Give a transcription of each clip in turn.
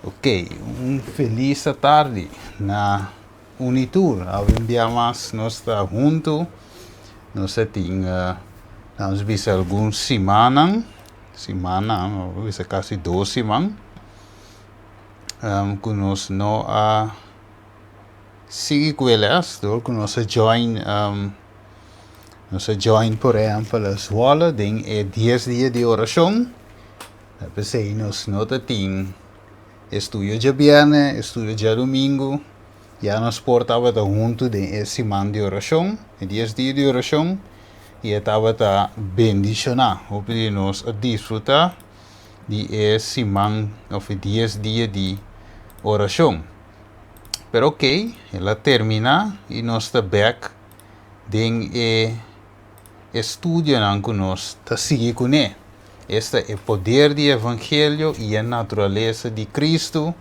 Ok, un feliz tarde na Unitur. Abbiamo nós está junto. Nós temos visto alguns semana, visto quase 2 semanas. Que nós não sigue com elas, que nós join por exemplo a escola, tem 10 dias de oração. Depois nós não temos estudio de viernes, estudio de domingo. Já nos portava junto de semana de oração, 10 dias de oração. E estava a bendicionar, para nós desfrutar de semana, ou 10 dias de oração. Pero ok, ela termina e nós está back de estudio que nós está seguindo com ele. Este é o poder do Evangelho e a natureza de Cristo,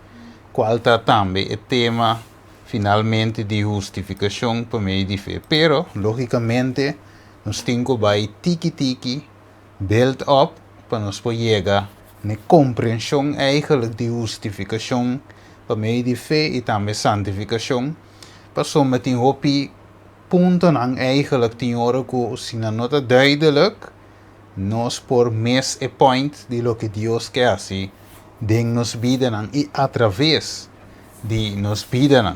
qual está também o tema finalmente de justificação por meio de fé. Pero, logicamente, nós temos que tiki-tiki, build up, para nós poder chegar na compreensão eigenlijk de justificação por meio de fé e também santificação. Para sommige hopi punten eigenlijk tem hora que se não está duidelijk, nós por mes e point de lo que Deus quer assim, de nos vida e através de nos vida.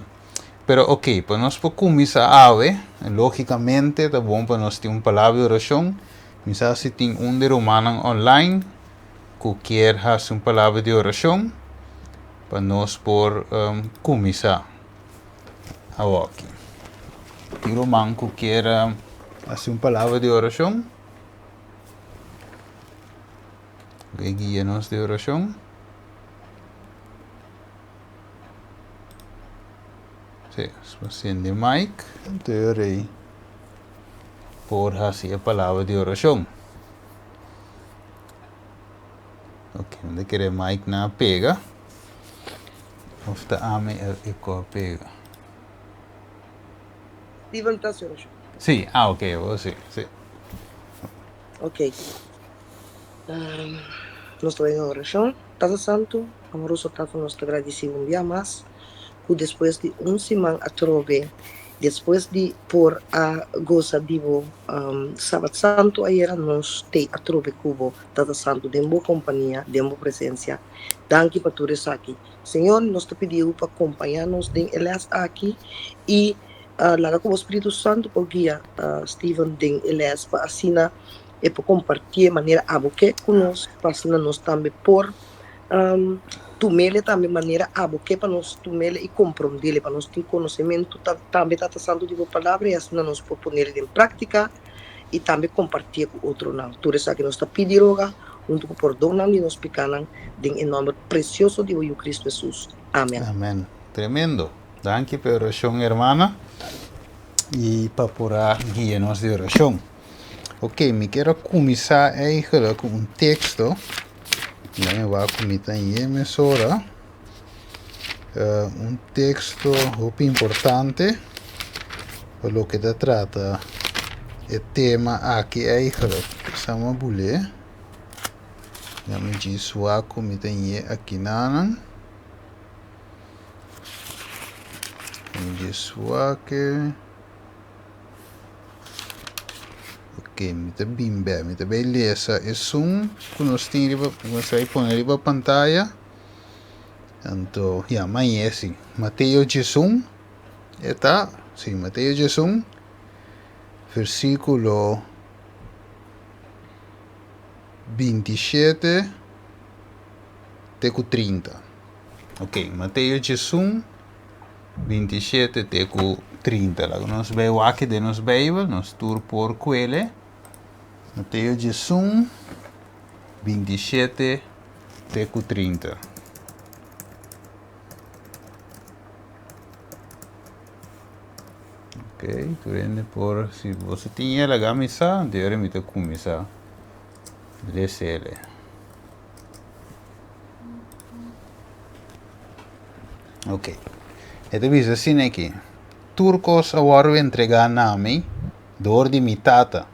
Pero ok, para nós começar a ver, logicamente, tá bom para nós ter uma palavra de oração. Mas se tem de romano online, que quer fazer uma palavra de oração, para nós por começar a ver aqui. Tem romano que quer fazer uma palavra de oração. Guia-nos de oração. Sim, acende o mic. Então, por fazer a palavra de oração. Ok, onde quer o mic na pega. Ou está a me a pega. Levantar-se oração. Sim, ok, você. Sim. Ok. Nós estamos em oração. Tata Santo, amoroso Tata, nós te agradecemos um dia mais. Que depois de semana a trove, depois de por a goza divo sábado santo, aí era nós te a trove cubo, Tata Santo, de boa companhia, de boa presença. Danke para tu aqui. Senhor, nós te pedimos para acompanhar-nos de elas aqui e lá com o Espírito Santo para guiar Steven de elas para assinar e para compartilhar de maneira aboque conosco, para assinar nós também por tumele também maneira aboque para nós tumele e compreender, para nós ter conhecimento também está santo de boa palavra e assim nós podemos pôr em prática e também compartilhar com outro não. Tudo isso que nós está pedindo junto com o perdão e nós pecados em nome precioso de Cristo Jesus. Amém. Amém. Tremendo. Danke pela oração, irmã. E para poder guiar-nos de oração. Ok, me quero começar eigenlijk um texto. Eu vou começar em emissora. Um texto muito importante. Por lo que se trata o tema aqui eigenlijk. Sama bule. Já me diz o começar em aqui nanan. Me diz o aqui. Ok, muito beleza. É som que nós temos, você vai pôr ali a pantalla. Então, mas é assim. Mateus 11, está, sim, Mateus 11, versículo 27 até 30. Ok, Mateus 11, 27 até 30. Lá nós vemos aqui de nos Bíblia, nós tur por ele. Mateus 11, 27 até 30. Ok, tu vende por, se você tinha a camisa, deve me ter começar. Desce. Ok. Então, diz assim aqui. Turcos agora entregar a mim, dor de mi tata.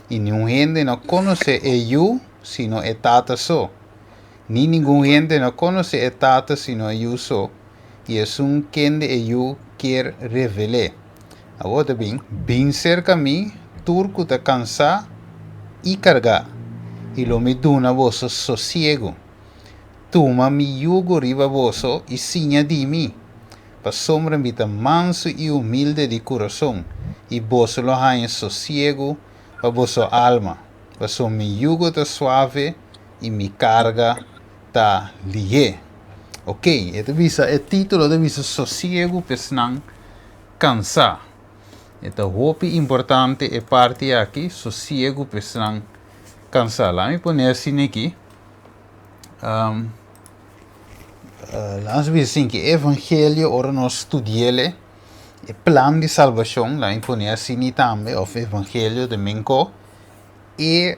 E nenhum gente não conhece eu, sino é tata só. Ni ningún gente no conoce a Tata sino eu só. E é um quem eu quer revelar. Agora bem cerca a mim, turco tá cansar e cargar. E lo me duna vosso sossego. Toma mi yugo riba vosso e sinha de mim. Pa sombra me tá manso e humilde de coração. E vosso lo hain sossego pa vosso alma. Pa so mi yugo tá suave e mi carga tá lié. Ok, é título de visa sossego pesnang cansar. Esta roupa importante é parte aqui, sossego pesnang cansar. Lá me poner assim aqui. Laat we zien que evangelho ora nós estudiele o plan de salvação lá em poner assim também o evangelho de Minko e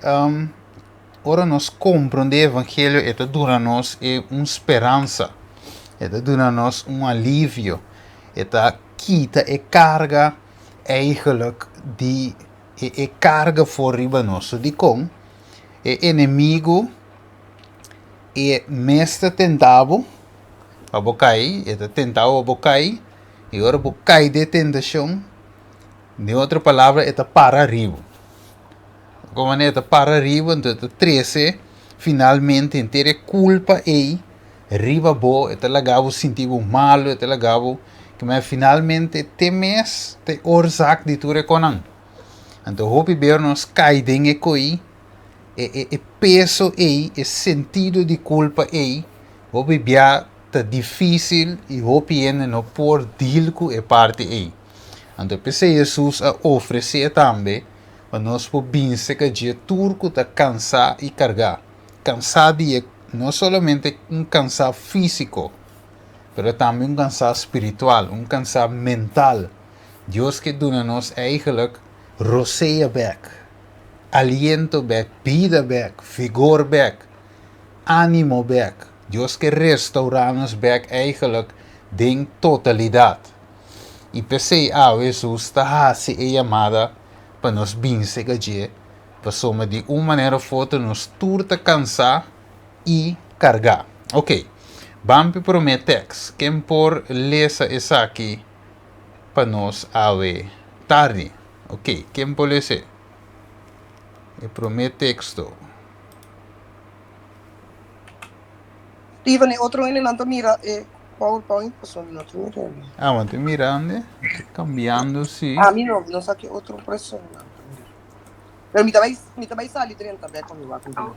ora nós compreender evangelho eta dura nós é uma esperança eta dura nós alívio eta quita carga eigenlijk die carga voor riba nosso de com inimigo mestre tentavo a bocai, tentava a bocai, e agora bocai de tentação, de outra palavra, para arriba. Como é para arriba, então 13, finalmente, inteira culpa e riba bo, lagavo sentivo malo, lagavo, que mas finalmente temes te oorzaak de tu reconan. Então, hope ver nos cai dengue coi, peso e sentido de culpa e, hope bia tá difícil e hopiene no por deal com a parte aí. Então pensei Jesus a oferecer também para nós podemos que dia turco tá cansar e carregar. Cansar de não somente cansar físico, mas também cansar espiritual, cansar mental. Deus que dá nos eigenlijk roceia back, aliento back, vida back, vigor back, ânimo back. Deus que restaurar-nos back eigenlijk de totalidade. E pensei, Jesus está assim chamada para nos vencer que dia, para soma de uma maneira foto nos turta cansar e carregar. Ok, vamos para o meu texto. Quem por ler isso aqui para nós tarde. Ok, quem por ler? É para o meu texto. Steven, otro en el mira PowerPoint, pues son otro mira. Mas mirando, cambiando, sim. A mí no saqué otro preso. Pero mi também sale 30 back on va con.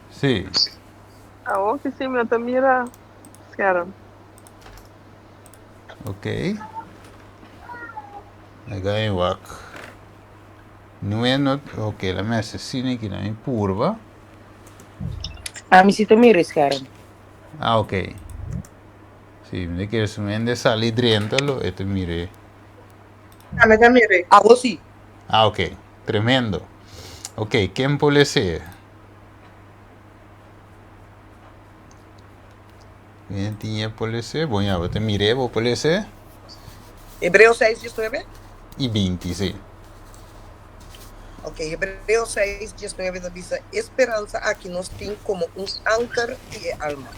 Sim. Ok, sim, meu mira, cara. Ok. Agora wak. Não é not, ok, la messa cine aqui na curva. A mí sí te mires, cara. Ok. Sim, me quer somente salir dentro, e te mire. Me te mire. Ah, vos sí. Ok, tremendo. Ok, quem pode ser? Quem tinha pode ser? Bom, já, te mire, vou pode ser? Hebreos 6, 19. E 20, sim. Ok, Hebreos 6, 19 dice, esperança aqui nós tem como âncora e alma.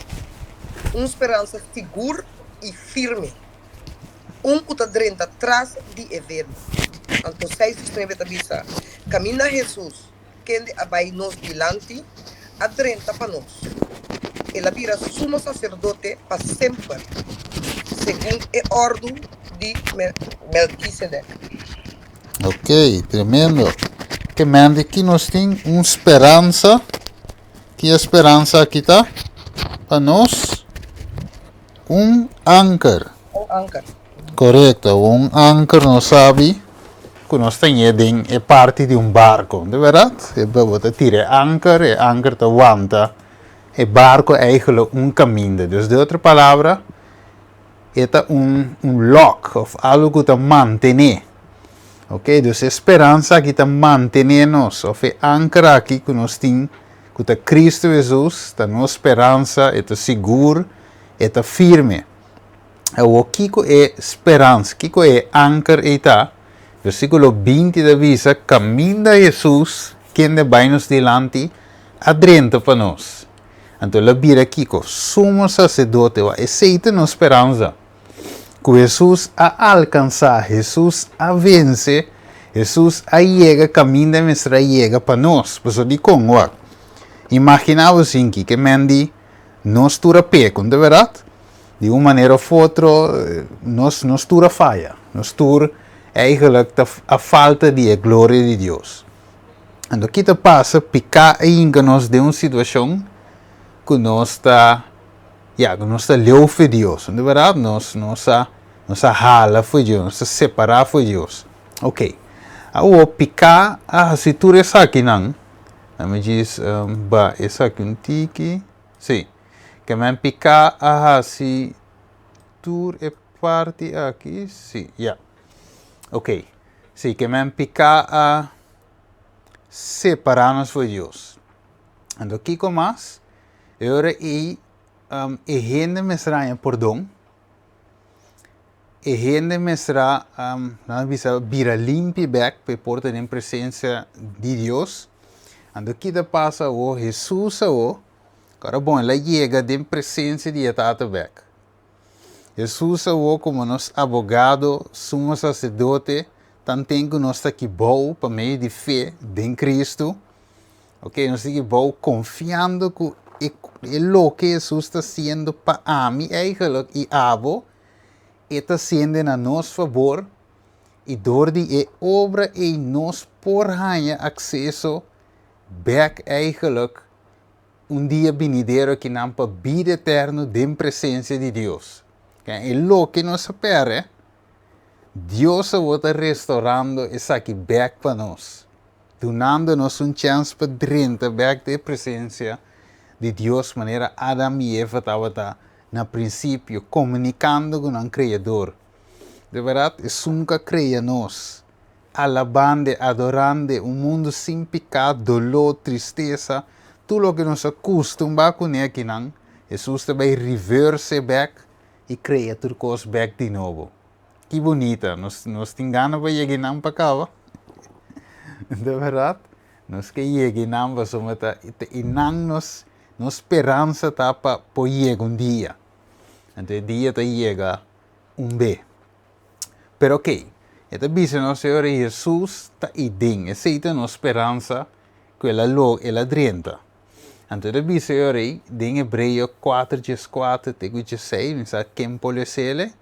Esperança segura e firme. Que está dentro atrás de eterno. Então, 6, 19 dice, camina Jesus, que vai nos delante, adrenta para nós. Ele vira sumo sacerdote para sempre, segundo a ordem de Melquisedeque. Ok, tremendo. Que mande que nós tem uma esperança. Que esperança aqui tá? Para nós, âncora. Âncora. Correto, âncora não sabe que nós temos é parte de barco, de verdade? É para você tirar âncora e âncora te aguanta. O barco é eigenlijk caminho. Dus de outra palavra, é lock, of algo que te mantém. Ok, dus esperança que te mantém-nos, ou âncora aqui que nós temos, que Cristo Jesus, está nossa esperança, é seguro, é firme. O que é esperança, o que é âncora, versículo 20 da visa, caminha Jesus, quem vai nos delante, adrenta para nós. Então, la bira kiko, sumo sacerdote, wa aceita na esperança. Que Jesus a alcançar, Jesus a vencer, Jesus a chega, caminho da mestra chega para nós. Por isso, de como, imaginava assim que mendi nós tura pecam, de verdade? De uma maneira ou outra, nós tura falha. Nós tura eigenlijk a falta de glória de Deus. Então, o que te passa, picar ainda nós de uma situação que nós está leu para Deus, de verdade, nós rala para Deus, nós separar para Deus. Ok. Agora, picar a situação essa aqui não, me diz, essa aqui um tique, sim, que me picar a situação é parte aqui, sim, ok, sim, que me picar a separar-nos para Deus. Então, aqui com mais, agora gente mesra perdão, gente mesra não bisa vira limpi back para porta em presença de Deus. Então que te passa o Jesus cara bom, ela chega em presença de Tata back. Jesus como nosso advogado, sumo sacerdote, também que nós está aqui bom para meio de fé em Cristo. Ok, nós estamos aqui bom confiando que lo que Jesus está fazendo para mim, eigenlijk, e avo, está sendo a nosso favor, e door die obra e nos por ganhar acesso, back eigenlijk, dia venidero que não para vida eterno de presença de Deus. Okay? E lo que nós espera, Deus está restaurando isso aqui back para nós, dando-nos chance para dentro back de presença de Deus, maneira Adam e Eva estavam no princípio comunicando com o Criador. De verdade, é nunca cria nós, alabando, adorando mundo sem pecado, dolor, tristeza, tudo o que nos acostuma com ele aqui não, Jesus também reverse back e cria tudo coisa back de novo. Que bonita, nós temos para chegar para cá, de verdade, nós que chegar para somos e nós esperança está para chegar dia. Então, o dia está chega B. Pero ok, esta dice no Senhor Jesus está aí dentro, aceita nossa esperança que ela drenta. Então, esta dice Senhor aí, em Hebreu 4, 4, 16, não sabe quem pode ser.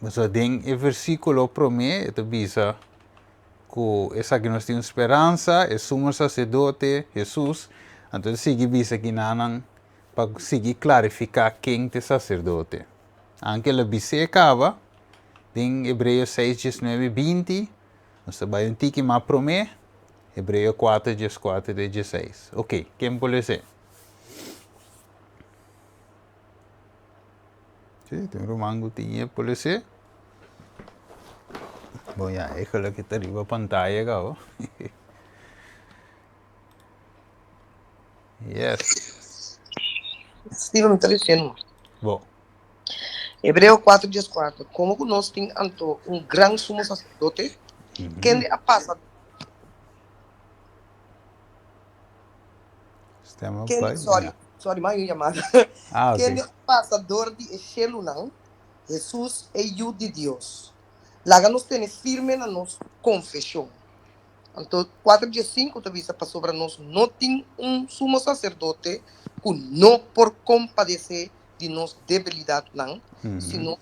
Mas em versículo primeiro, esta dice que essa que nós temos esperança, é sumo sacerdote, Jesus. Então, sigue dice aqui para seguir clarificar quem é sacerdote. Anche la bise acaba em Hebreus 6, 19 e 20. Nós vai um tique mais promê. Hebreus 4, 4 e 16. Ok, quem pode ser? Sim, tem um romango tinha pode ser. Bom, já, é aquela que está arriba a pantalla agora. Yes. Steve me está dizendo. Bom. Hebreu 4:4. Como que nós temos grande sumo sacerdote, quem a passa, sorry, mais chamada. Quem passa dor de echelo não, Jesus é o de Deus. Lá nós temos firme na nossa confissão. Então, 4:5 também para sobre nós, não tem sumo sacerdote que não por compadecer de nossa debilidade não, sino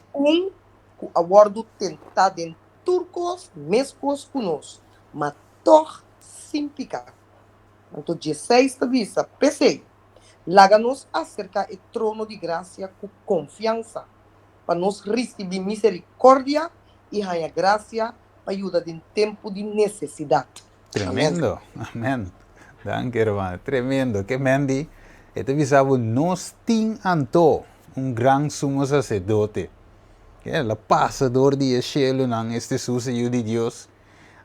que abordo tentado em turcos, mesmos conosco, mas toch sem pecado. Então, 16 também PC, láganos acerca do trono de graça com confiança, para nós receber misericórdia e a graça para ajudar em tempo de necessidade. Tremendo, amém. Danke, hermano. Tremendo. Que mendi, este visavo nós tem anto grande sumo sacerdote. Que é o passador de cielo não este sucedido de Deus.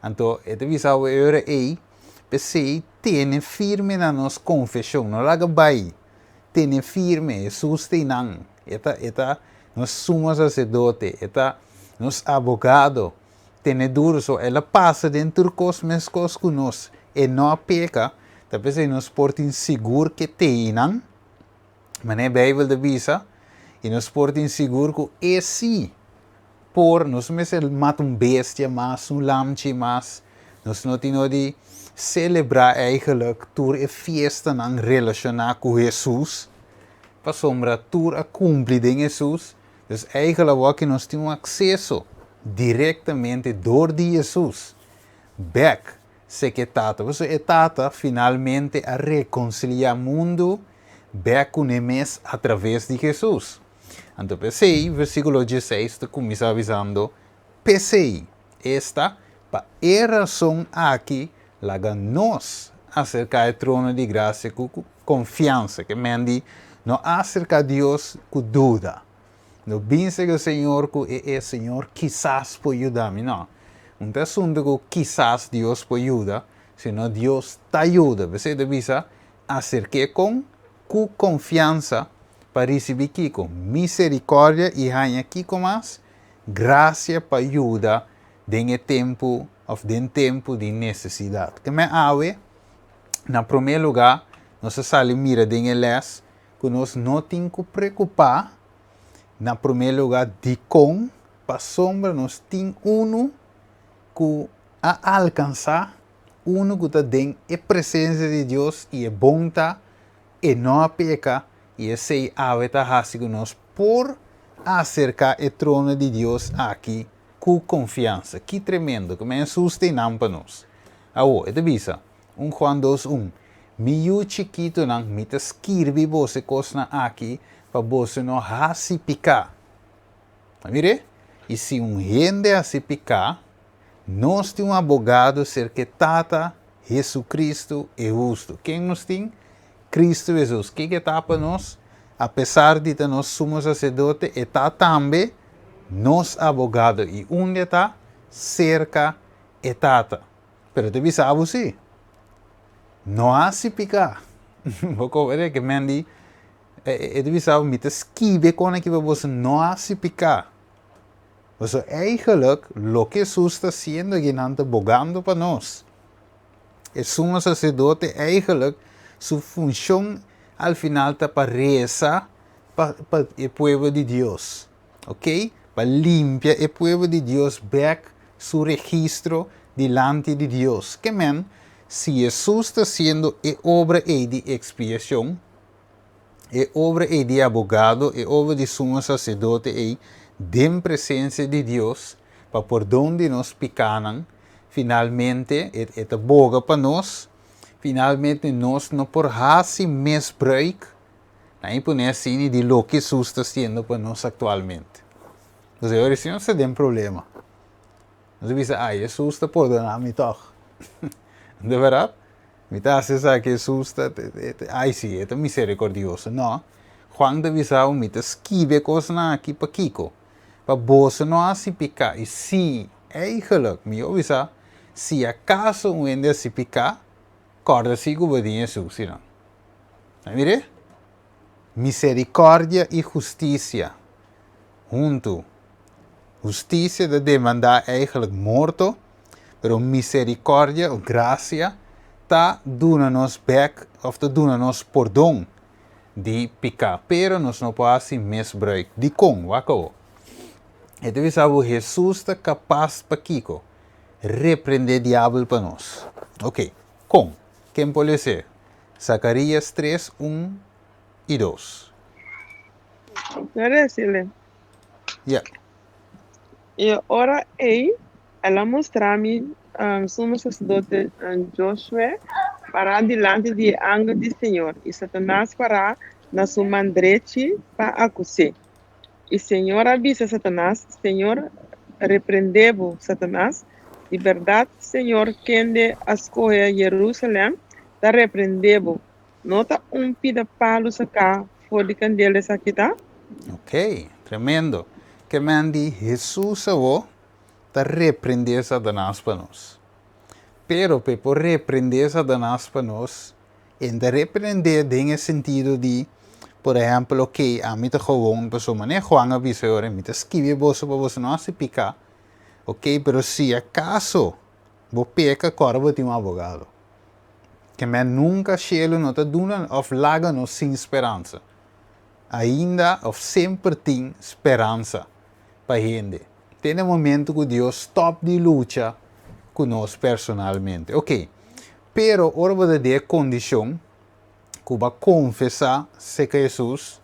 Então, este visavo era aí, pensei, tem firme na nossa confissão, não laga bai. Tem firme, Jesus tem não. Eta nosso sumo sacerdote, eta nosso advogado. Tem duro, ela passa dentro dos mesmos conosco e não peca, Talvez nós portem seguro que tenham, mas na Bíblia de visa, e nós portem seguro que esse, por nós mesmos mata bestia mais, lamche mais, nós não temos de celebrar eigenlijk door a festa não relacionar com Jesus, para sombra tur a cumprir em Jesus, então eigenlijk o que nós temos acesso diretamente door de Jesus, back se que tata, você é tata finalmente a reconciliar o mundo back com eles através de Jesus. Então, pensei, versículo 16, começa avisando, pensei, esta, para a razão aqui, laga nós acerca do trono de graça com confiança, que mendi, não acerca de Deus com dúvida. Não pensa que o Senhor, que é Senhor, quizás pode ajudar-me, não. Não é assunto que quizás Deus pode ajudar, senão Deus te ajuda. Você deve acercar com confiança para receber aqui com misericórdia e ganhar aqui com mais graça para ajudar em tempo de necessidade. Que me ave, na primeiro lugar, nós saímos mira em les que nós não temos que preocupar. Na primeiro lugar, de com para sombra nós temos que alcançar, que tem a presença de Deus e a bondade e não a peca e esse ave está que nós por acercar o trono de Deus aqui com confiança. Que tremendo, que me assusta para nós. Agora, é visa, Juan 2:1. Miu chiquito não me escreve você coisa aqui para você não se picar. Mire? E se gente se picar, nós temos um abogado cerca tata Jesus Cristo é justo. Quem nos tem? Cristo Jesus. O que está para nós? Apesar de que nós somos sacerdote, está também nos abogado. E onde está? Cerca e tata. Pero te avisava você. Não há se picar. Vou ver que me diz. Eu avisava me esquive quando que você não há se picar. Mas eigenlijk, o que Jesus está sendo, que não está abogando para nós. E sumo sacerdote, eigenlijk, sua função, al final, está para rezar para o povo de Deus. Ok? Para limpar o povo de Deus, back seu registro delante de Deus. Que men, se Jesus está sendo a obra de expiação, a obra de abogado, a obra de sumo sacerdote, de presença de Deus, para por onde nós picaram, finalmente, é boga para nós, finalmente nós não por hasi misbruik, não pode assim de lo que Jesus está sendo para nós atualmente. Então, agora sim, não tem um problema. Nós dizemos, Jesus está perdonando-me toch. De verdade? Me está dizendo que Jesus está, sim, é misericordioso. Não. Juan de Visau me esquive coisas aqui para Kiko. Para você não se picar. E se eigenlijk, me avisa, se acaso ainda se picar, corda-se que obedece Jesus, não. Mire? Misericórdia e justiça. Junto. Justiça de demandar eigenlijk morto, pero misericórdia, graça, está dando-nos back, ou está dando-nos perdão de picar. Pero nós não podemos misbruik. De com, wako. E deve saber, Jesus está capaz para Kiko repreender o diabo para nós. Ok. Com. Quem pode ser? Zacarias 3:1 e 2. Agora sim. Yeah. E ora ela mostra-me sumo sacerdote Josué para diante de anjo do Senhor. E Satanás para na sua mão direita para acusar. E Senhor avisa Satanás, Senhor repreendeu Satanás. De verdade, Senhor, quem de escolher Jerusalém, está repreendeu. Não está pida palo sacar fora de candelas aqui, tá? Ok, tremendo. Que mandi Jesus está repreender Satanás para nós. Pero por repreender Satanás para nós, ainda repreender em sentido de, por exemplo, que a mim está gewoon, pessoa, né? Juan avisa agora, me está escrevendo você para você não se picar. Ok, pero se acaso você peca, agora você tem um advogado. Que men nunca cielo não te doen of laga nos sem esperança. Ainda of sempre tem esperança para gente. Tem um momento que Deus stop de luta conosco personalmente. Ok. Pero ora vai ter condição que vai confessar se que Jesus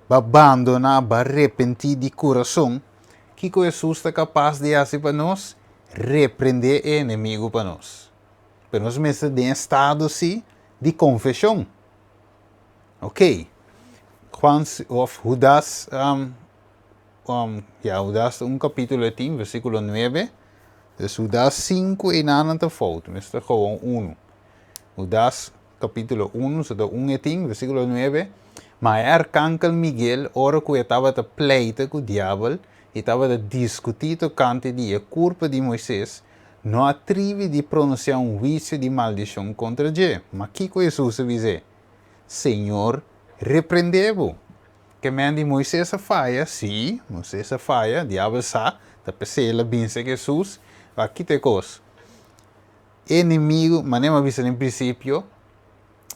vai abandonar, vai arrepentir de coração, que Jesus é capaz de fazer para nós, repreender o inimigo para nós. Para nós mesmos em estado sim, de confissão. Ok. Juan of Judas, Judas capítulo 10, versículo 9. Dus Judas 5 e nada te fout. Mas é gewoon 1. Judas capítulo 1, so 1 e 10, versículo 9. Mas arcángel Miguel, ora que estava a pleita com o diabo, e estava a discutir o cante de culpa de Moisés, não atreve de pronunciar juízo de maldição contra ele. Mas que Jesus diz? Senhor, repreendeu. Que men de Moisés falha, sim, Moisés falha, diabo sabe, da pessoa pensa que Jesus, aqui tem coisa. Inimigo, mas nem avisa em princípio,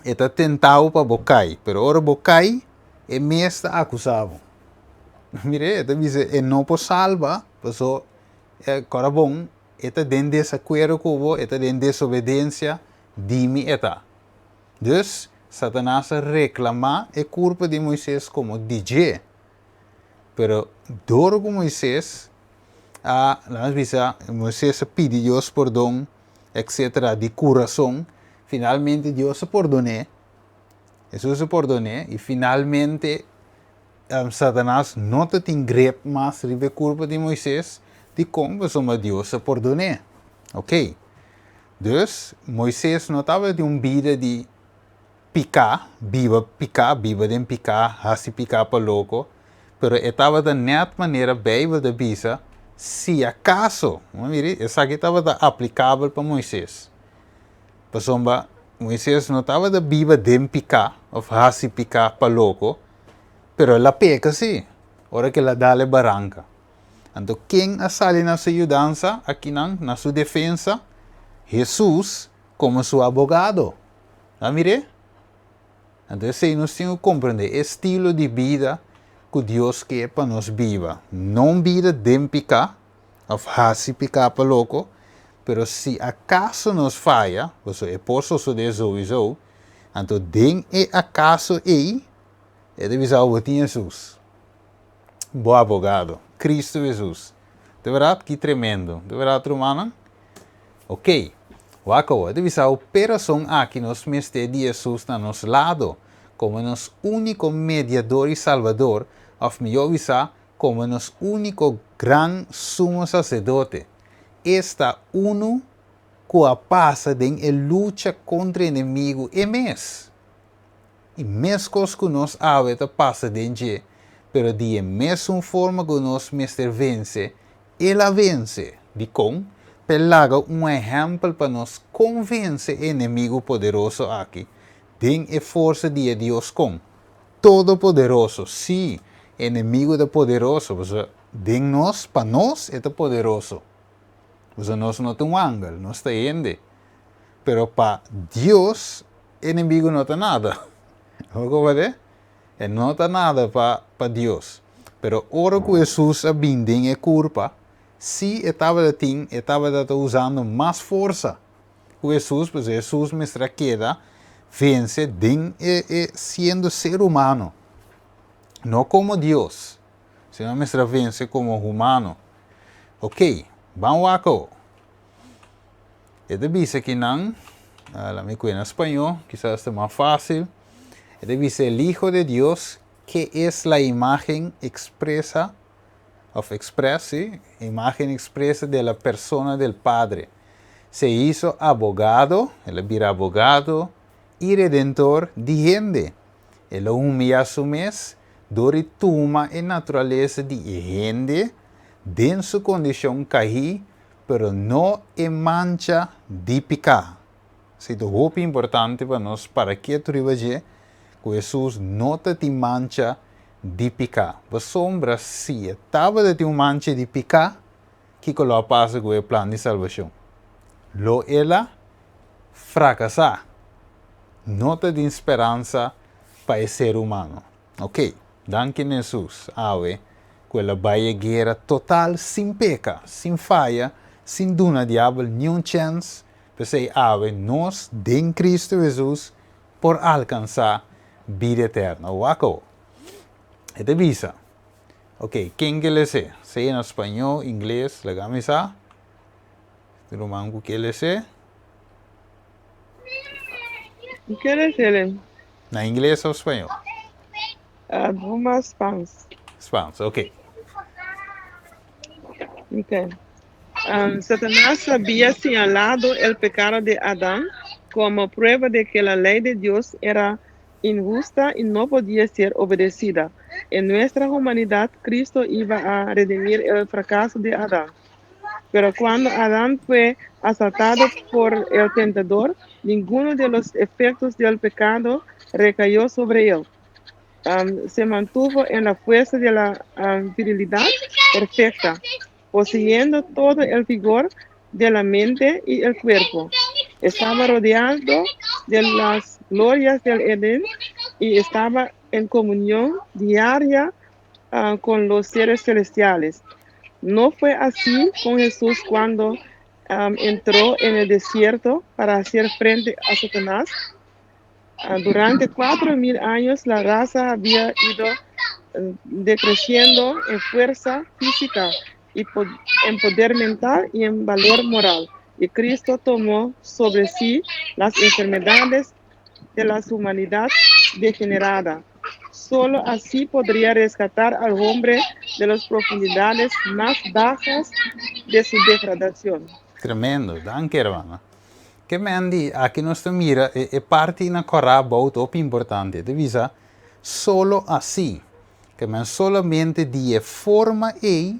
está tentado para bocai, pero ora bocai é mesmo acusado. Mire, está dizendo, é não por salva, pessoa, é cara bom, está dentro dessa coisa cubo, está dentro de desobediência, dime eta. Dus, Satanás reclama a culpa de Moisés como DJ. Pero, duro com Moisés, Moisés pede Deus perdão, etc., de coração. Finalmente, Deus se perdonou. Jesus se perdonou. E finalmente, Satanás não tem grepe mais sobre a culpa de Moisés, de como Deus se perdonou. Ok? Dus, Moisés não estava de vida de picar, viva de picar, hasi picar para louco, pero estava da net maneira bem de bisa, se acaso, essa aqui estava aplicável para Moisés. Pasomba, Moisés não estava da viva de picar, ou hasi picar para louco, pero la peca sim, ora que la dale barranca. Então, quem sale na sua ajudança, aqui na sua defesa, Jesus como seu advogado. Mire? Então, se nós temos que compreender o estilo de vida que Deus quer para nós viva. Não vida de picar, ou hasi picar para louco, pero se acaso nos falha, você é posto de sowieso, então, den e acaso deve ser o de Jesus. Bom advogado, Cristo Jesus. De verdade, que tremendo. De verdade, romana? Ok. Wako, deve ser a operação aqui nos mestres de Jesus na nosso lado, como nosso único mediador e salvador, ou melhor dizer, como nosso único gran sumo sacerdote. Está uno que passa em luta contra o inimigo e mês. E mesmo coisas que nós habita passa dentro, pero de mesma forma que nós mestre vence, ela vence. De como? Pelaga exemplo para nós convencer o inimigo poderoso aqui. Den a força de Deus com. Todo poderoso, sim, inimigo do poderoso. Den nós, para nós, é poderoso. Nós não temos ángel, nós temos. Pero para Deus, inimigo não tem nada. Como é? Não tem nada para Deus. Pero ora que Jesus abinde a culpa, se estava usando mais força. Jesus, pois Jesus me queda vence sendo ser humano. Não como Deus, senão me vence como humano. Ok, vamos aqui. Ele diz que não, me cuida em espanhol, quizás é mais fácil. Ele diz el Hijo de Dios, que es la imagen expresa imagen expresa de la persona del Padre. Se hizo abogado, él vira abogado y redentor de gente. Él humilla a su vez, dori toma en naturaleza de gente, de su condición caí, pero no en mancha de pecado. Es muito importante para nós, para que trabalhar, que Jesus não te mancha de pecado. A sombra, se estava de mancha de pecado, que lo passa com o plano de salvação? Lo ela fracassar. nota de esperança para o ser humano. Ok, danke Jesus, ave, quella guerra total, sem peca, sem falha, sem duna diabo, nenhum chance, para ser ave, nós, em Cristo Jesus, por alcançar vida eterna. Waco. É de visa. Ok, quem que lê se? Sei em espanhol, inglês, legamisa. Romango que lê se? ¿Qué decirle? Na inglês ou espanhol? Dumas pans. Spanish, ok. Okay. Satanás había señalado el pecado de Adán como prueba de que la ley de Dios era injusta y no podía ser obedecida. En nuestra humanidad, Cristo iba a redimir el fracaso de Adán. Pero cuando Adán fue asaltado por el tentador, ninguno de los efectos del pecado recayó sobre él. Se mantuvo en la fuerza de la virilidad perfecta, poseyendo todo el vigor de la mente y el cuerpo. Estaba rodeado de las glorias del Edén y estaba en comunión diaria con los seres celestiales. No fue así con Jesús cuando entró en el desierto para hacer frente a Satanás. Durante 4.000 años la raza había ido decreciendo en fuerza física, y en poder mental y en valor moral. Y Cristo tomó sobre sí las enfermedades de la humanidad degenerada. Solo así podría rescatar al hombre de las profundidades más bajas de su degradación. Tremendo, danke hermano. Que Mandy, aqui nós mira, é parte na corá muito importante. De visa, solo assim, que man solamente de forma e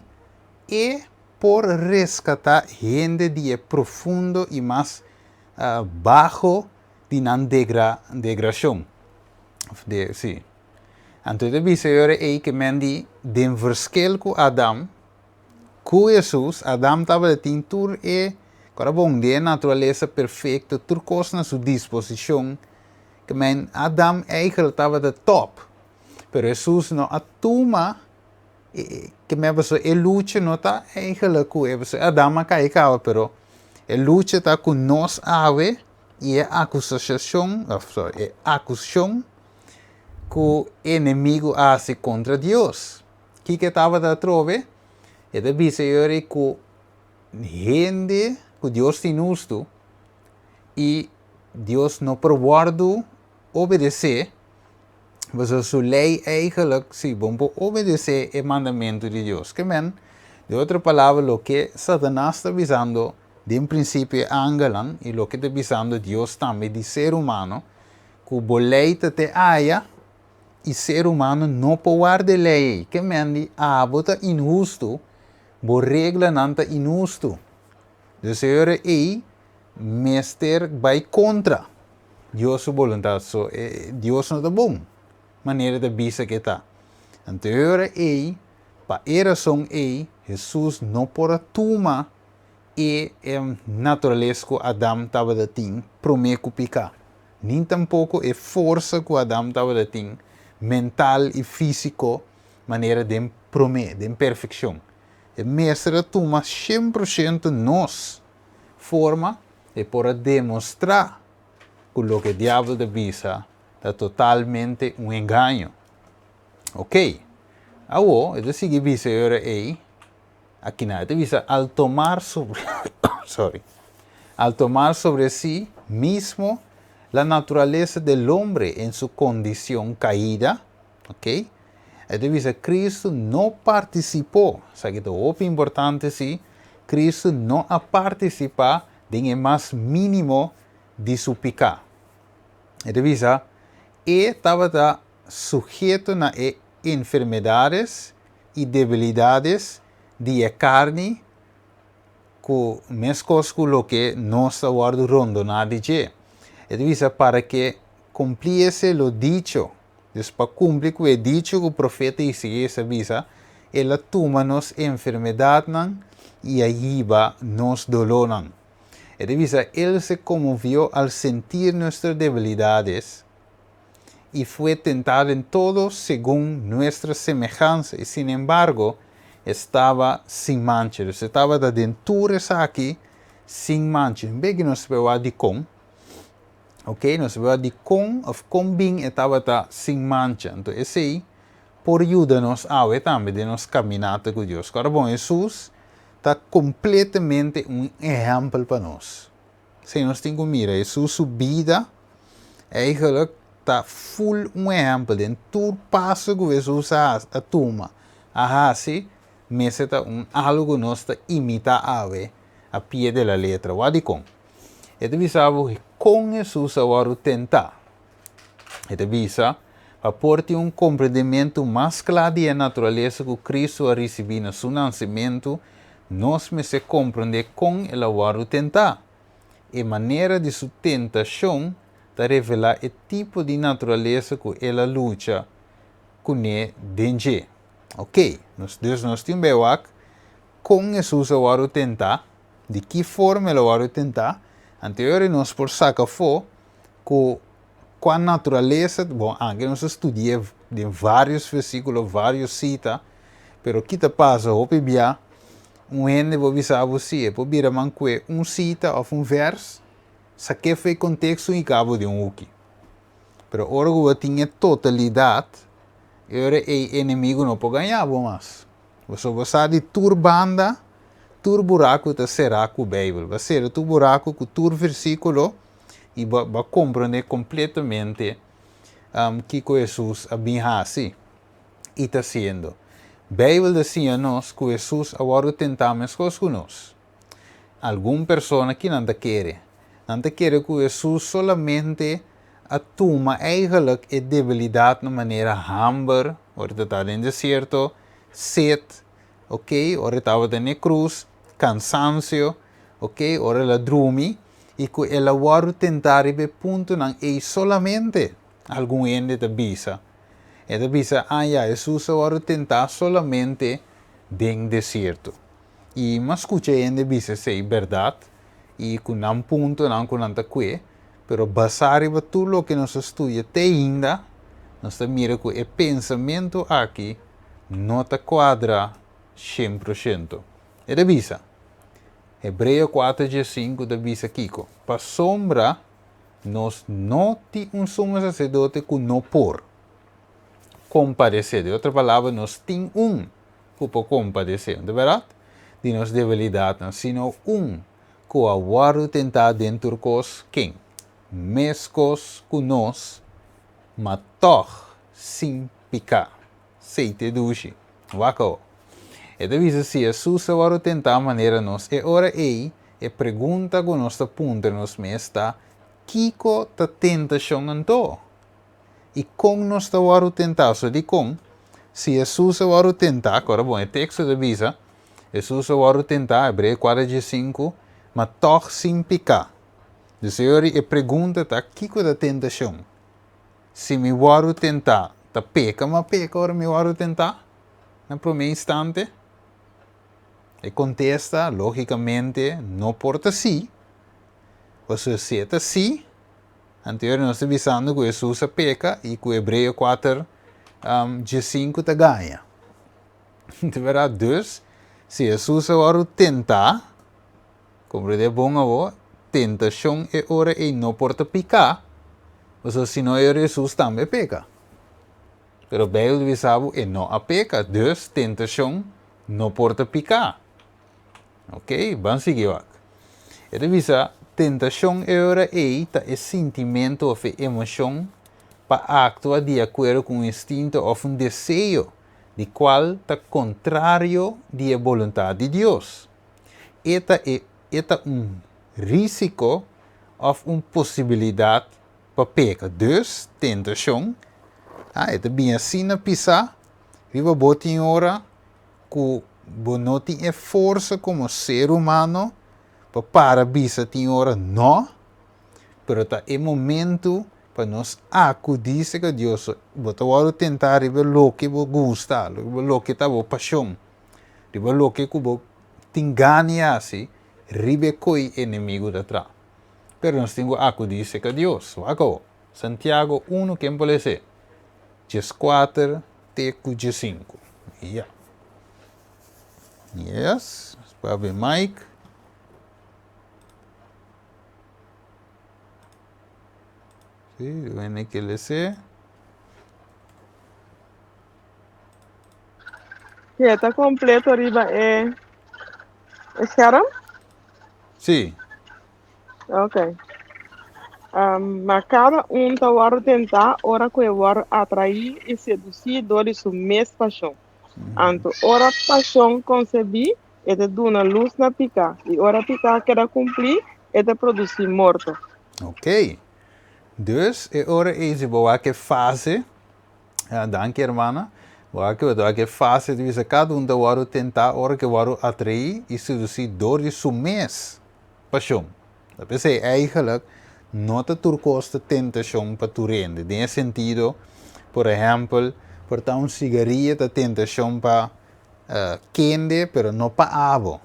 por rescatar gente de profundo e mais bajo de nan degradação. Sim. Então, de visa, é que Mandy, den verschil com Adam, com Jesus, Adam estava de tur agora bom, de natureza perfeita, tudo coisa na sua disposição, que men Adam eigenlijk estava de top, pero Jesus não atuma, que me pessoa luta não está eigenlijk com Adam a cair cava, pero luta está com nós ave e é acusação, acusação que o inimigo hace contra Deus. Que estava de trove, é de dizer que gente que Deus tem justo e Deus não provardo obedecer, mas a sua lei eigenlijk, se vamos obedecer o mandamento de Deus. Que men, de outra palavra, o que Satanás está visando, de um princípio angelan, e o que está visando Deus também de ser humano, que o boleto te haya, e ser humano não pode de lei. Que men, a bota injusto, bo regla nanta injusto. Dus er é meester vai contra Deus vontade. So, Deus não é bom. Maneira de bisa que está. Então é para a razão Jesus não pode tomar natureza que Adam estava de ter prometo picar. Nem tampouco força que Adam estava de ter mental e físico maneira de prometer, de perfeição. O mestre toma 100% nos forma de por demonstrar que o que o diabo de visa é totalmente um engano. Ok? Agora, eu sigo visa aí, aqui na visa, al tomar sobre, al tomar sobre si mismo la naturaleza del hombre en su condición caída, ok? Então, Cristo não participou, sabe que é muito importante, sim, Cristo não a participar de mais mínimo de seu pecado. Então, ele estava sujeito a enfermidades e debilidades de carne, que mesmo com o que não está guardando nada de. Então, para que cumpliese o dicho, para cumprir com o dicho que o profeta Isaías avisa, ele toma nos enfermidade e ahiba nos dolor. Y divisa, Él se conmovió al sentir nuestras debilidades y fue tentado en todo según nuestra semejanza. Y sin embargo, estaba sin mancha. Dus estaba da dentura aqui sin mancha. Bem que nós vemos de com. Ok? Nós vemos de com of com bem estava da sin mancha. Então, esse aí, por ajuda-nos a ver também de nós caminhar com Deus. Agora, bom, Jesus está completamente um exemplo para nós. Se nós temos que mirar, Jesus sua vida, eigenlijk está full um exemplo. De todo passo que Jesus a toma, a assim, mas é algo que nós imita a pie de la letra. Wadi com. E divisava que com Jesus agora tentar. E divisa para portar compreendimento mais claro da natureza que Cristo a receber no seu nascimento, nós me se compreender com ele agora tentar. E maneira de sua tentação de revelar o tipo de natureza que ela luta com o danger. Ok, nós temos que com Jesus agora tentar, de que forma ele agora tentar, anteriormente nós por sacar fora com a natureza, bom, aqui nós estudamos de vários versículos, vários citas, pero que te passa, bia, ende vou avisar você, por bira manque cita ou verso, saque foi contexto e cabo de uki. Pero ora que tinha totalidade, ora o inimigo não pode ganhar, mas você vai de turbanda, tur buraco te será com a Bíblia, vai ser tu buraco com tur versículo e vai compreender completamente que Jesus abinha assim e está sendo. Bíblia dizia-nos que Jesus agora tentamos com nós. Alguma pessoa que não quer que Jesus solamente atuma eigenlijk a debilidade de maneira hamber, ora está no deserto, sede, ok, ora estava na cruz, cansancio, ok, ora la drumi, e que ela vai tentar ir ponto não é solamente algum ende da bisa. E da bisa, Jesus vai tentar solamente dentro deserto. E mas escuta ende bisa sei verdade, e com um ponto não com nada que, pero basare ba tudo que nós estuda até ainda, nós mira que o pensamento aqui não está quadra 100%. E da bisa. Hebreu 4:5 da bisa Kiko. Para sombra, nós não temos sumo sacerdote que não por compadecer. De outra palavra, nós temos que por compadecer. De verdade? De nossa debilidade, sino que a guarda tentar dentro cos quem? Mescos com nós, mas toch sem picar. Seite duche. Wako. E deve ser Jesus agora tentar maneira nós. E ora e pergunta que nós punta nos mesta, Kiko ta tentação anto? E com nós agora tentar, so de com, se Jesus agora tentar, agora bom, o texto de visa, Jesus agora tentar, Hebreu 4:5, mas toch sem picar. O Senhor e pergunta ta Kiko da tentação. Se me agora tentar, ta peca, mas peca agora me agora tentar? Na primeiro instante? E contesta, logicamente, não porta sim. Você seta sim. Anteriormente nós estamos avisando que Jesus peca e que o Hebreu 4:5 te ganha. De verdade, dus, se Jesus agora tentar, compreende bom agora, tentação é hora e não porta picar, mas se não é Jesus também peca. Pero a Bíblia diz que não a peca, dus tentação não porta picar. Ok? Vamos seguir aqui. Ele diz tentação é sentimento ou emoção para actuar de acordo com um instinto ou um desejo de qual está contrário da vontade de Deus. Esta é risco ou uma possibilidade para pecar. Dus, tentação, é bem assim na pisar, viva botin hora que não tem força como ser humano para bisa tem hora não, pero tá é momento para nós acudir a Deus, bota agora tentar ver o que você gosta, o que tá a paixão, ver o que você tem ganha assim, ribecoi inimigo de atrás. Pero nós temos a dizer que Deus, waco. Santiago 1, quem pode ser? 4, teco 5. Yeah. Yes, para ver Mike. Sim, vem que ele se. Que está completo arriba é Sharon? Sim. Ok. Mas cada tá waro tentar, ora que waro atrair e seduzir dores o mês paixão. Anto, ora paixão concebi, é de duna luz na pica. E ora pica quer cumprir, é de produzir morto. Ok. Dus, é hora de boa que fase. Danke, irmã. Boa que fase de cada da waro tentar, ora que waro atrair e seduzir dores o mês paixão. Dat is eigenlijk not a turcosta tentação para tu rende. Nesse sentido, por exemplo, portar cigarrillo a tentação para quente, pero não para abo.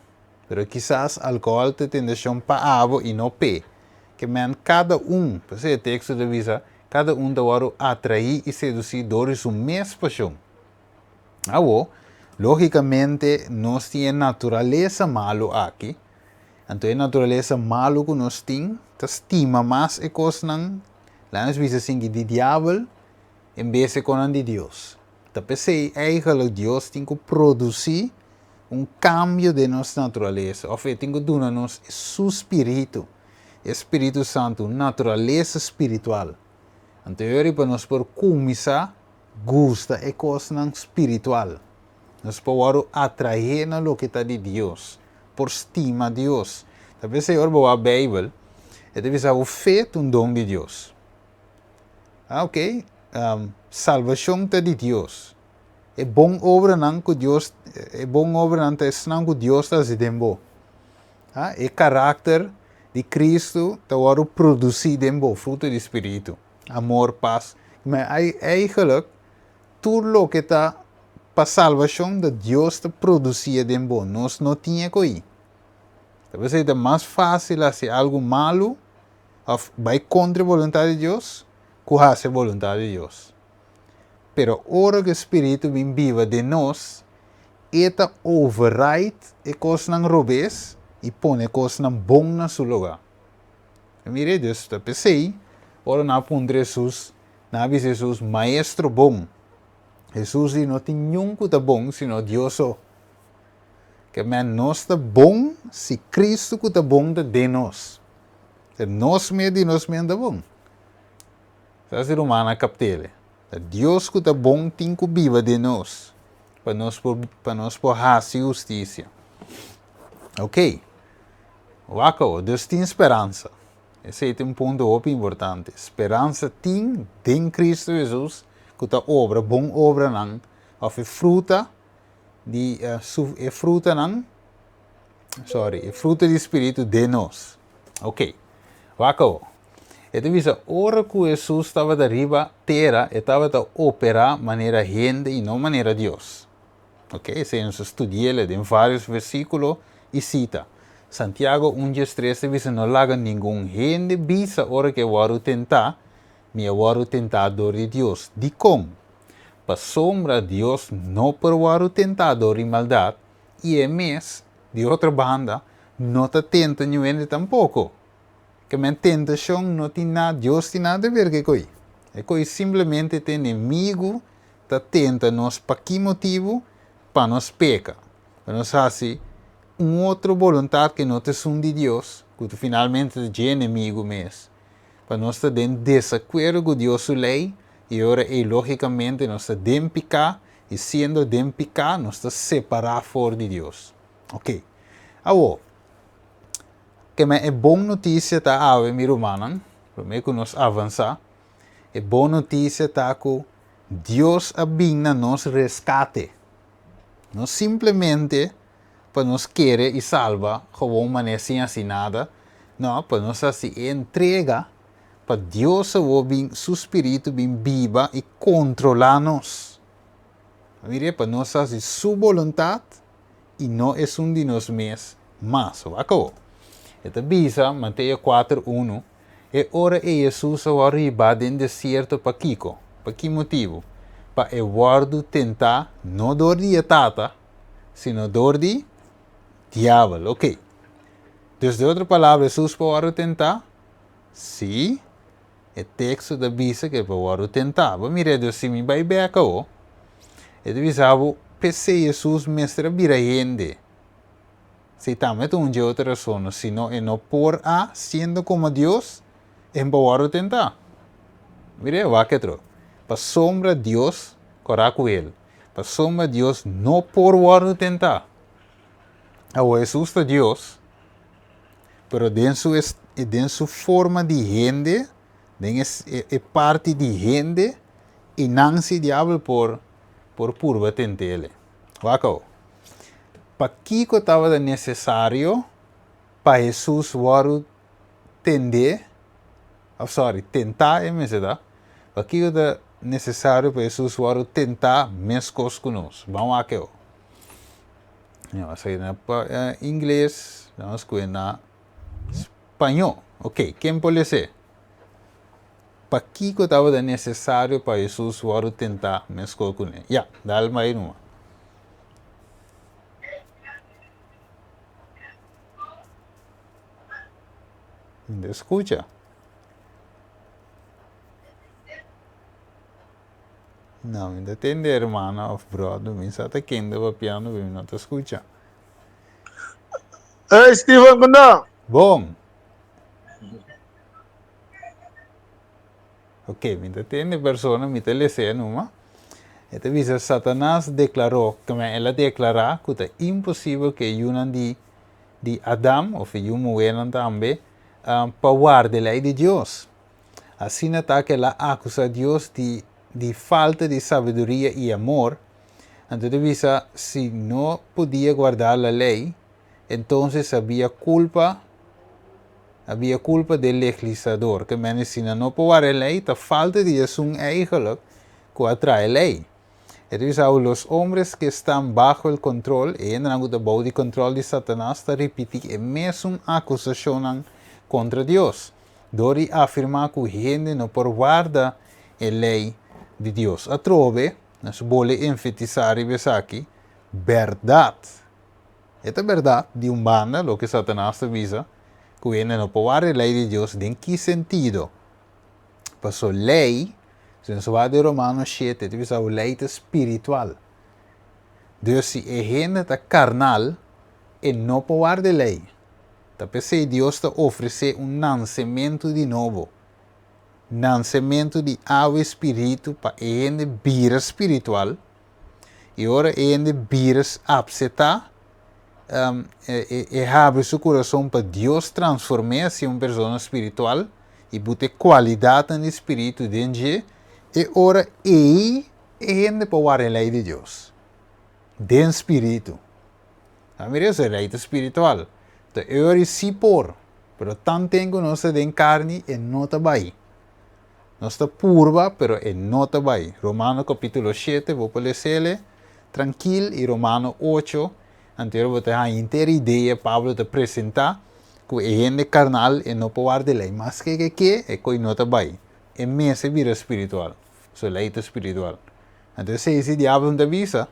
Pero quizás álcool te tentação para abo e não pé. Que man cada para ser texto de visa, cada da waro atrair e seduzir dores o mesmo paixão. Logicamente, nós temos natureza malo aqui. Então, a natureza malo que nós temos, estima mais a coisa não, lá nós vemos assim que de diabo, em vez de com de Deus. Então, pensei, eigenlijk Deus tem que produzir cambio de nossa natureza. Ou seja, tem que dar nos seu Espírito Santo, natureza espiritual. Então, eu para nós por começar, gosta a coisa não espiritual. Nós podemos atrair na lo que está de Deus. Por estima Deus. Talvez se eu a Bíblia, deve ser o feito dom de Deus. Ok? Salvação está de Deus. É bom obra não que Deus, é bom obra não não que Deus está fazendo. É caráter de Cristo está a produzir dembo, fruto do Espírito, amor, paz. Mas eigenlijk tudo o que está para salvação de Deus está produzir dembo. Nós não tínhamos que ir. Talvez seja mais fácil fazer algo malo, ou vai contra a vontade de Deus, que fazer a vontade de Deus. Pero ora que o Espírito vem viva de nós, eta override a coisa não robês e põe a coisa não bom na seu lugar. Mire, Deus está pensei, ora não põe Jesus, não é Jesus maestro bom. Jesus não tem nenhum que está bom, senão Deus só. Que nós está bom se Cristo que está bom de nós. Se nós mesmos está bom. Essa ser humana captele. Deus que está bom tem que viva de nós. Para nós por fazer justiça. Ok. Waco, Deus tem esperança. Esse é um ponto muito importante. Esperança tem em Cristo Jesus que está obra, bom obra não. Ou fruta fruta não, fruta do Espírito de nós. Ok. Waco. Então, visa, ora que Jesus estava de arriba, terra, estava a operar maneira gente e não maneira Deus. Ok? Se nós estudamos em vários versículos e cita. Santiago 1:3 visa não laga nenhum gente visa ora que waru tentar, me waru tentador de Deus. De como? Para sombra Deus não por waru tentador e maldade, e é mês, de outra banda, não te tenta ninguém tampouco. Que a tentação não tem nada, Deus tem nada a ver com isso. É que simplesmente tem inimigo que tenta nós para que motivo? Para nós pecar. Para nós fazer outra vontade que não te são de Deus, que finalmente é inimigo mesmo. Para nós estar em desacordo com Deus sua lei, e agora logicamente nós estamos pecar, e sendo de pecar, nós estamos separados fora de Deus. Ok. Agora, que é boa notícia tá ave meu irmão, para que nós avançar, é boa notícia tá que Deus abina nos resgate. Não simplesmente para nos querer e salva, como maneira sem assim nada, não, para nós assim entrega para Deus seu Espírito bem viva e controlar-nos. Para nós assim sua vontade e não é de nós mesmos, mas acabou. Esta bisa, Mateo 4:1. E ora e Jesus arriba em deserto para Kiko. Para que motivo? Para Eduardo tentar não dor de tata, sino dor de diabo. Ok. Dus de outra palavra, Jesus pode tentar? Sim. O texto da bisa que pode tentar. Vamos mirar, dus se me vai bem acá, ó. E divisavo, PC Jesus mestre vira gente. Se também tem outra razão, sino e não por a, sendo como Deus, em pode tentar. Mire, va que tro. Para sombra Deus, corá com ele. Para sombra Deus, não por tentar. Agora, Jesus é Deus, pero dentro sua forma de gente, é parte de gente, e não se diabo por purva tentele. Wako. Para que estava necessário para Jesus tentar é mesmo, para que era necessário para Jesus tentar mais coisas conosco. Vamos aqui, ó. Vamos sair na inglês, vamos com na espanhol. Ok, quem pode ser? Para que estava necessário para Jesus tentar mais coisas conosco? Já, dá-lhe mais uma. Escucha. Não, ainda tem hermana of brother, me está tocando o piano, me não te escucha. Hey, Stephen, kuno. Bom. Ok, me entende persona, me te lese numa. Então, dice, Satanás declarou, como ela declarou, que é impossível que yunan de Adam, ou que yumuenan também, para guardar a lei de Deus. Assim, está que ela acusa Deus de falta de sabedoria e amor. Então, dice, se não podia guardar a lei, então havia culpa do legislador, que men se não pode guardar a lei, a falta de um eigenlijk que atrai a lei. Então, os homens que estão bajo o controle, e entram debaixo do controle de Satanás, está repetindo a mesma acusação contra Deus. Dori afirma que a gente não pode guardar a lei de Deus. A trove, nós vamos enfatizar aqui, verdade. Esta verdade de banda, o que Satanás avisa, que a gente não pode guardar a lei de Deus, em que sentido? Passou lei, se nós vamos de Romanos 7, diz a lei espiritual. Deus, se a gente está carnal, e não pode guardar a lei. Então, Deus está oferecendo nascimento de novo. Nascimento de água e espírito para a gente vir espiritual. E agora a gente vir aceitar e abre seu coração para Deus transformar-se em uma pessoa espiritual e botar qualidade no espírito dentro. E agora a gente pode guardar a lei de Deus. Dentro do espírito. Mira, essa é a lei espiritual. Então, eu sim por, pero tanto tempo nós estamos em carne e não está bem. Nós estamos purva, pero não está bem. Romano capítulo 7, vou ler tranquilo, e Romano 8, anterior vou ter a inteira ideia, Pablo te apresentar, que a gente carnal e não pode guardar a lei, mas que é que não está bem. É mesmo vida espiritual, so lei espiritual. Então, se esse diabo não avisa,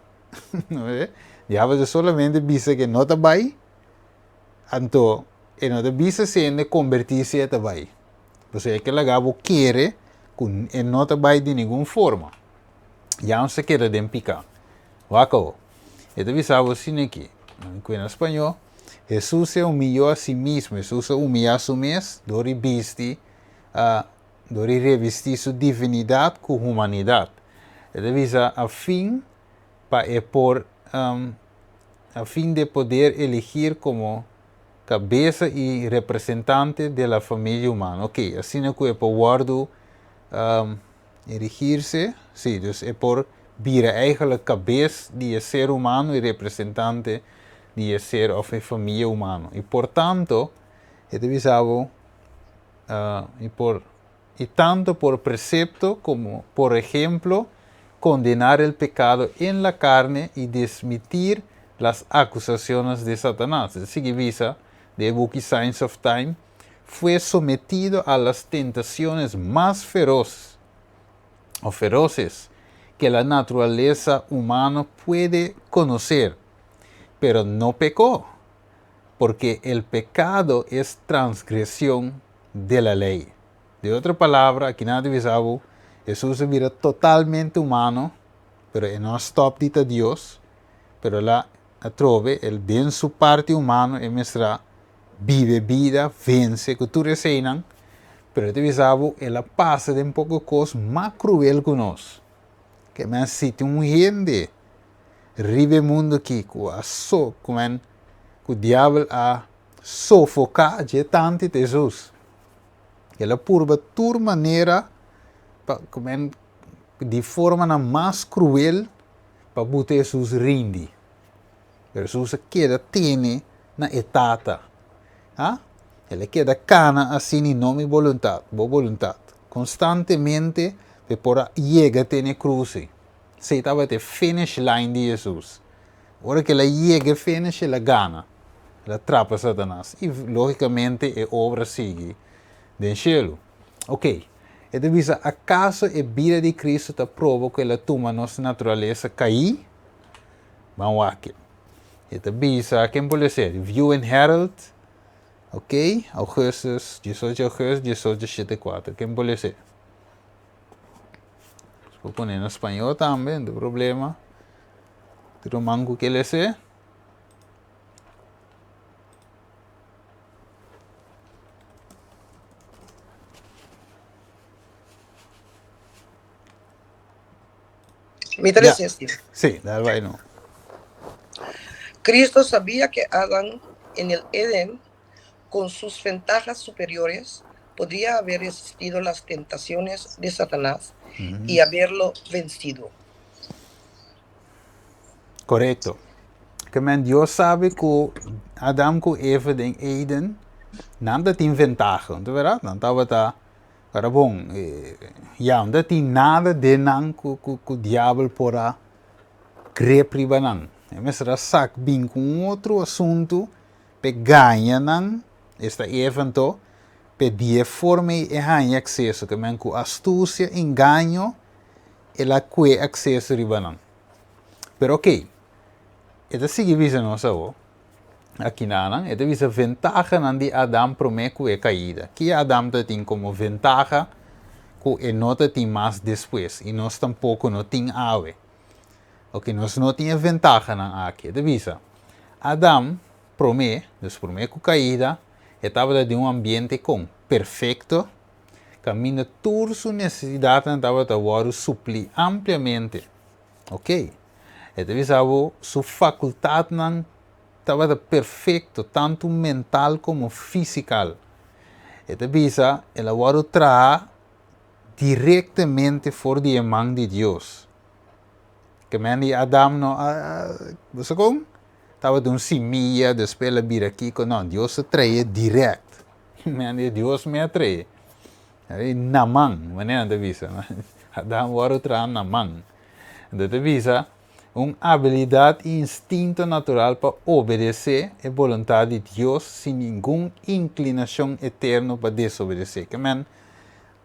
não é? Diabo solamente avisa que não está bem, então, e não avisa se ele convertir-se a bem. Por isso é que o diabo quer que não está bem de nenhuma forma. Já não se quer de picar. Wako. Então, avisava assim aqui, em espanhol, Jesus se humilhou a si mesmo, Jesus se humilhou a si mesmo, dori revestir sua divindade com humanidade. Então, avisa a fim de poder elegir como cabeça e representante da família humana. Ok, assim é que é por guardo erigir-se, sim, é por vir eigenlijk cabeça de ser humano e representante de ser of a família humana. E portanto, é divisado e tanto por precepto como por ejemplo, condenar el pecado en la carne y desmentir las acusaciones de Satanás. Así que visa, de Book Signs of Time, fue sometido a las tentaciones más feroces que la naturaleza humana puede conocer, pero no pecó, porque el pecado es transgresión de la ley. De otra palabra, aquí nada visavo, Jesús era totalmente humano, pero no stop dita Dios, pero la trove, el bien su parte humano, e mestra vive vida, vence, que tu reseinan, pero te visavo, ela passa de um pouco coisa mais cruel que nós. Que man siti um gente, ribe mundo aqui, como o diabo a sofocar de tanto Jesus. Ela purba tur maneira, de forma mais cruel, para botar Jesus rindi. Jesus queda tiene na etata. Ah? Ele queda cana assim em nome boa vontade. Constantemente, por chega a cruz. Se estava a finish line de Jesus. Ora que ela chega a finish, ela gana. Ela atrapa Satanás. E, logicamente, a obra sigue do cielo. Ok. E devisa, acaso a vida de Cristo te prova que ela toma nossa natureza cair? Vamos aqui. E devisa, quem pode ser? View and Herald. Ok, Augustus, 18 de agosto, 1874. Quem pode ser? Vou pôr em espanhol também, não tem problema. Tiro mango que ele ser. Me interessa assim. Sim, dá vai não. Cristo sabía que Adán en el Edén, con sus ventajas superiores, podría haber resistido las tentaciones de Satanás y haberlo vencido. Correto. Que Deus sabe que Adão e Eva em Eden nada tem vantagem, não é verdade? Não estava para bom. Não tem nada de não que o diabo porá grepriba não. Mas será sac bem com outro assunto, pe ganha não, esta evento, pe die forma e ganha acesso, que com astúcia, engano, ela que acesso riba não. Pero ok, esta sigue visa nossa aqui não, esta visa ventaja não de Adão prometo é caída. Que Adão tem como ventaja que não tem mais depois, e nós tampouco não tem ave. Ok, nós não tínhamos ventaja aqui. De visa, Adão promete que caída, estava de ambiente perfeito, caminha toda sua necessidade, estava a suprir ampliamente. Ok, de visa, sua faculdade estava perfeito, tanto mental como física. De visa, ela vai trazer diretamente fora de mão de Deus. Que men Adam no, você como? Estava de semilla, depois ela vir aqui, não, Deus se traia direto. Men Deus me atrai. Na mão, maneira de visa. Adam vai trazer na mão. De visa, uma habilidade e instinto natural para obedecer a vontade de Deus sem nenhuma inclinação eterna para desobedecer. Que men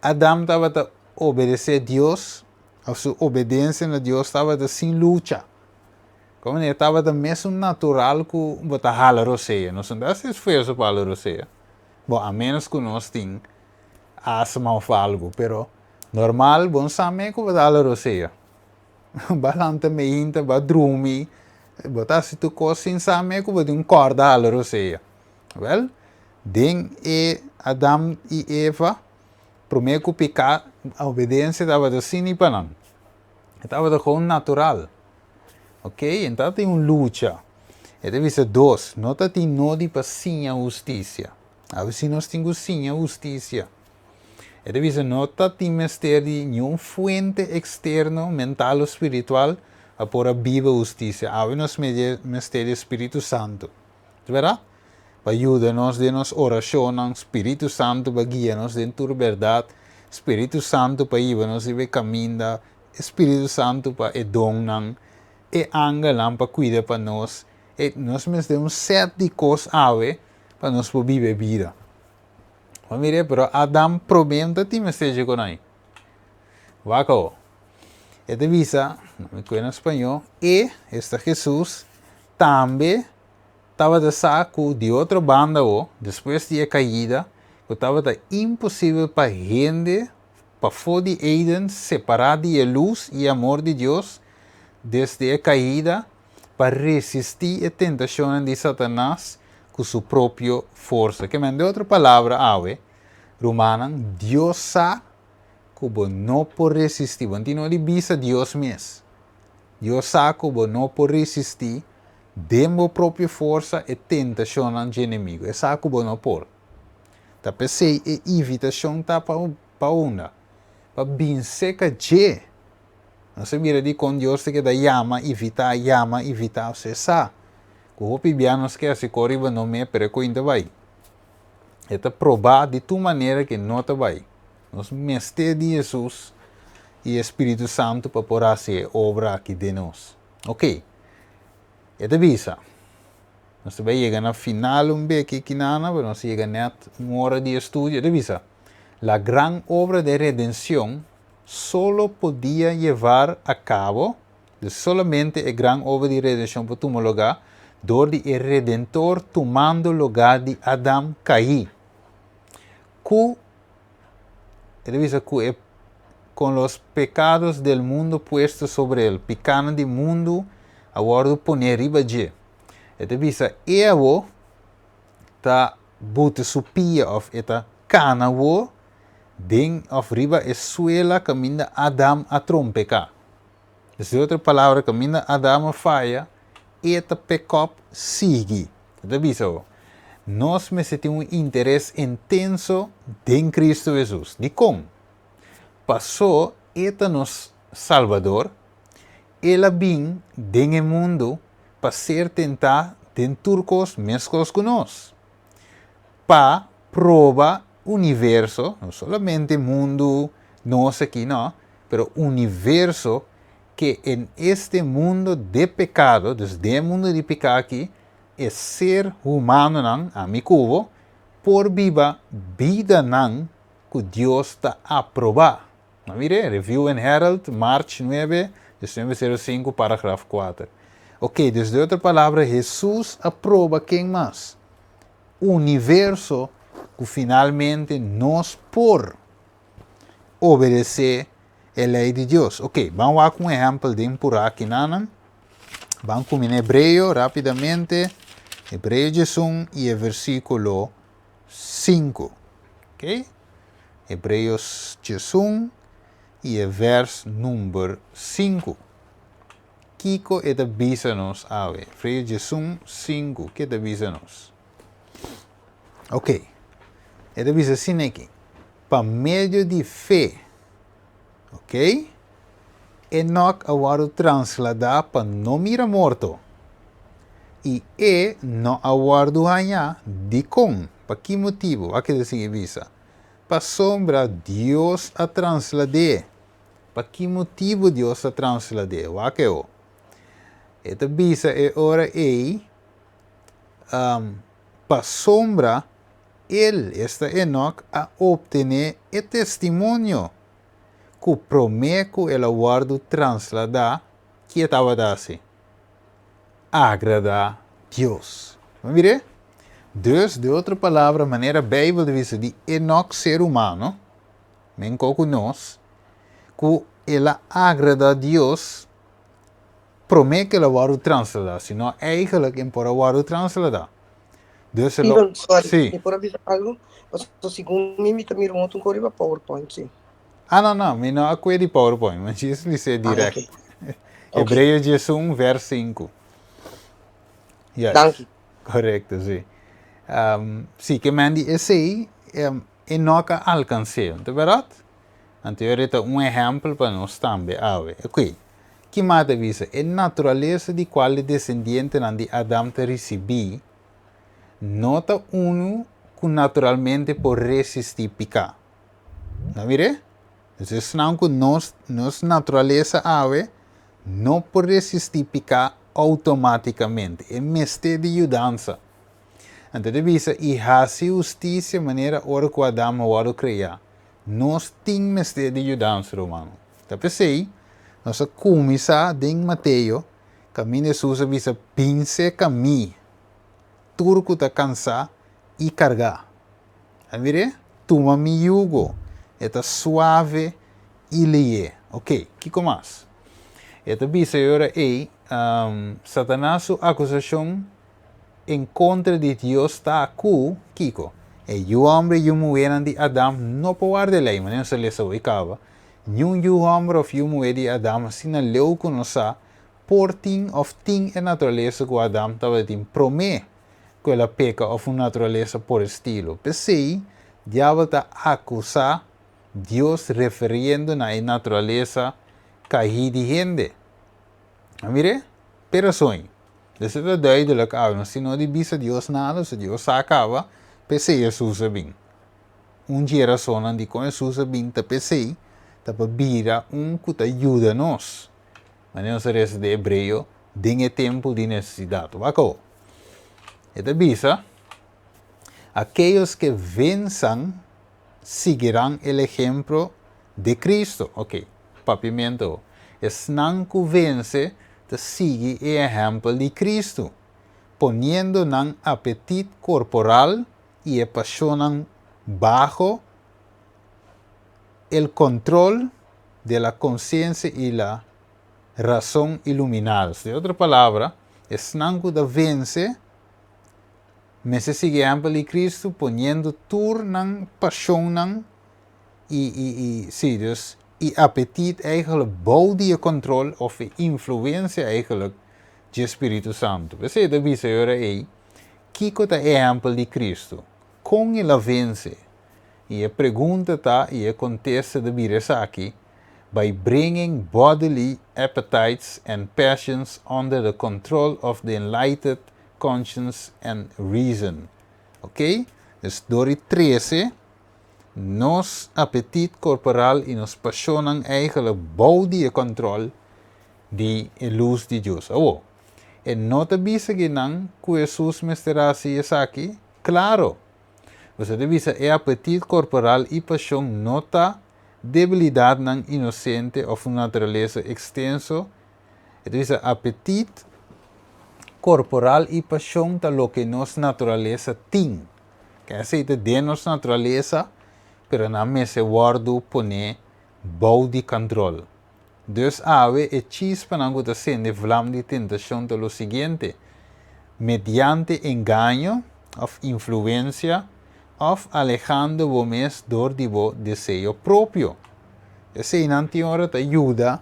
Adam estava a obedecer a Deus. A sua obediência a Deus estava sem luta. Como ele estava mesmo natural que você hala roceia. Não sei se esforço para hala roceia. Bom, a menos que nós tenhamos asma ou algo. Pero normal, bom saber que você hala roceia. Balanta meinta, ba drumi. Botar se tu coisa sem saber que você corda hala roceia. Well, den e Adão e Eva, primeiro que pecar, a obediência estava assim e para não. Estava gewoon natural. Ok? Então tem uma luta. E deve ser dois. Não tem nada para sim a justiça. A ver se nós temos sim a justiça. E deve ser não tem mistério de nenhuma fonte externa, mental ou espiritual, a pôr a viva justiça. Há nos mistério do Espírito Santo. Verá? Para ajudar-nos de nos orações, Espírito Santo para guiar-nos dentro da verdade, Espírito Santo para ir-nos e caminhar, Espírito Santo para edonang, e anga lang para cuidar para nós, e nós mesmos temos 7 coisas para para nós viver vida. Mas mire, pero Adam problema tá time esteja com aí. Vaca, esta visa, não me conheço em espanhol, e esta Jesus também estava de saco de outra banda, depois de caída, que estava impossível para gente, para fora de Eden, separar de luz e amor de Deus, desde a caída, para resistir a tentação de Satanás com sua própria força. Que de outra palavra, Romana, Deus sabe que não pode resistir. Quando não visa Deus mesmo. Deus sabe que não pode resistir de sua própria força e tentação do inimigo. É sabe que não pode. Tá pensei a invitação tá para onda. Para vencer que je. Não se mira de com Deus que da llama, evitar, você sabe. Que o pibianos que se corriba não me percoinda vai. É provar de tua maneira que não te vai. Nós mestre de Jesus e Espírito Santo para poder fazer obra aqui de nós. Ok. É visa. Nós vai chegar na final aqui que nada, mas nós chega net uma hora de estudo. É visa. La gran obra de redención solo podía llevar a cabo, solamente la gran obra de redención por tomar lugar, donde el Redentor tomando lugar de Adán caí. Con los pecados del mundo puestos sobre él, pecado del mundo, ahora poner arriba de. Visa, Evo, ta bote su pia of eta cana wo, den of riba essuela caminda Adam a trompeca. De outra palavra, caminda Adam a falha, eta pecop sigue. Nós temos interesse intenso em Cristo Jesus. De como? Passou eta nos Salvador, ela vem no mundo para ser tentar de turcos mescos conosco. Para provar universo, não somente mundo, nós aqui não, pero universo que em este mundo de pecado, desde o mundo de pecado aqui, é ser humano não, amigo, por viva vida não, que Deus está a provar. Não mire, Review and Herald, March 9, 1905, parágrafo 4. Ok, desde outra palavra, Jesus aprova quem mais? O universo que finalmente nos por obedecer a lei de Deus. Ok, vamos lá com um exemplo de empurrar aqui, não? Vamos com em Hebreu, rapidamente. Hebreu 1 e o versículo 5. Ok? Hebreus 1 e o verso número 5. Kiko é da bisa-nos, ave. Hebreus 1, 5, que é da bisa-nos. Ok. É da bisa assim aqui. Para meio de fé. Ok? Enoch agora transladar para não mira morto. E não aguardo ganhar de com. Para que motivo? Aqui assim visa. Para sombra Deus a transladar. Para que motivo Deus a transladar? O que é? Esta visa é ora para sombra esta Enoch a obter o testemunho que o prometo ela guardo transladar que estava assim. Agradar Deus. Vamos ver? Dus, de outra palavra, maneira Bíblia diz de Enoch ser humano, men com nós, que ela agrada a Deus, promete que ela vai transladar, senão eigenlijk em por vai transladar. Dus Steven, sorry, sim. por avisar algo, o segundo me também um corriba PowerPoint, sim. Não, mas não é de PowerPoint, mas isso é direto. Okay. Hebreus 1, verso 5. Yes. Danke. Correto, sim. Sim, que mandi esse Enoch alcanceu, não é verdade? Então, eu vou exemplo para nós também. Ok. Que mais avisa? A natureza de qual descendente de Adão te recebi, nota uno que naturalmente pode resistir picar. Não mire? Então, que nossa natureza não pode resistir picar automaticamente. É mestre de mudança. Então, visa, e hasi justiça maneira ora que o Adam o criar. Nós temos de ajudar os romanos. Tá pensei? Nós começar em Mateus, caminho Jesus visa pince caminho. Turco tá cansar e carregar. A ver? Toma mi jugo. É suave e leve. Ok, que mais? Esta bisa agora é Satanás sua acusação em contra de Deus está aqui, Kiko. E o homem e a mulher de Adão não pode lei, mas não se lhe sabe acaba. Nenhum homem ou a mulher de Adão se não leu conosco por ting of ting a natureza que Adão estava tem promete que ela peca of uma natureza por estilo. Pensei, diabo está acusar Deus referindo na natureza caída de gente. Mire, perações. Desse é duidelijk uit. Se não divisa Deus nada, se Deus acaba, pensei Jesus bem. Geração de com Jesus bem, te pensei, te bira que te ajuda nós. Mas não se de hebreu, tem tempo de necessidade. Vaco. E te bisa, aqueles que venzam seguirão o exemplo de Cristo. Ok, papimento. Es não que vence, te sigue o exemplo de Cristo, poniendo nan apetite corporal y a pasión bajo el control de la conciencia y la razón iluminadas. De otra palabra, es nango da vence, me se sigue ejemplo de Cristo, poniendo turnan pasión y apetite eigenlijk bouwt je controle of influência eigenlijk de Espírito Santo. Você deve dizer aí, que é o exemplo de Cristo? Com ele vence. E a pergunta está e acontece de vir aqui, by bringing bodily appetites and passions under the control of the enlightened conscience and reason. Ok? Dus door 13, nos apetite corporal e nos passionen eigenlijk bouwt die controle de luz de Deus. Oh, e nota bisa que não que Jesus me estará aqui? Claro. Você deve dizer, é apetite corporal e paixão nota debilidade não inocente ou natureza extenso. É dizer, apetite corporal e paixão tá lo que nos natureza tem. Quer dizer, de nos natureza, pero na mesa guardo pone bouw de controle. Dus ave e chispa na gota sende vlam de tentação de lo siguiente, mediante engaño of influencia of alejando vos door de vo desejo propio. Esse nantiora te ajuda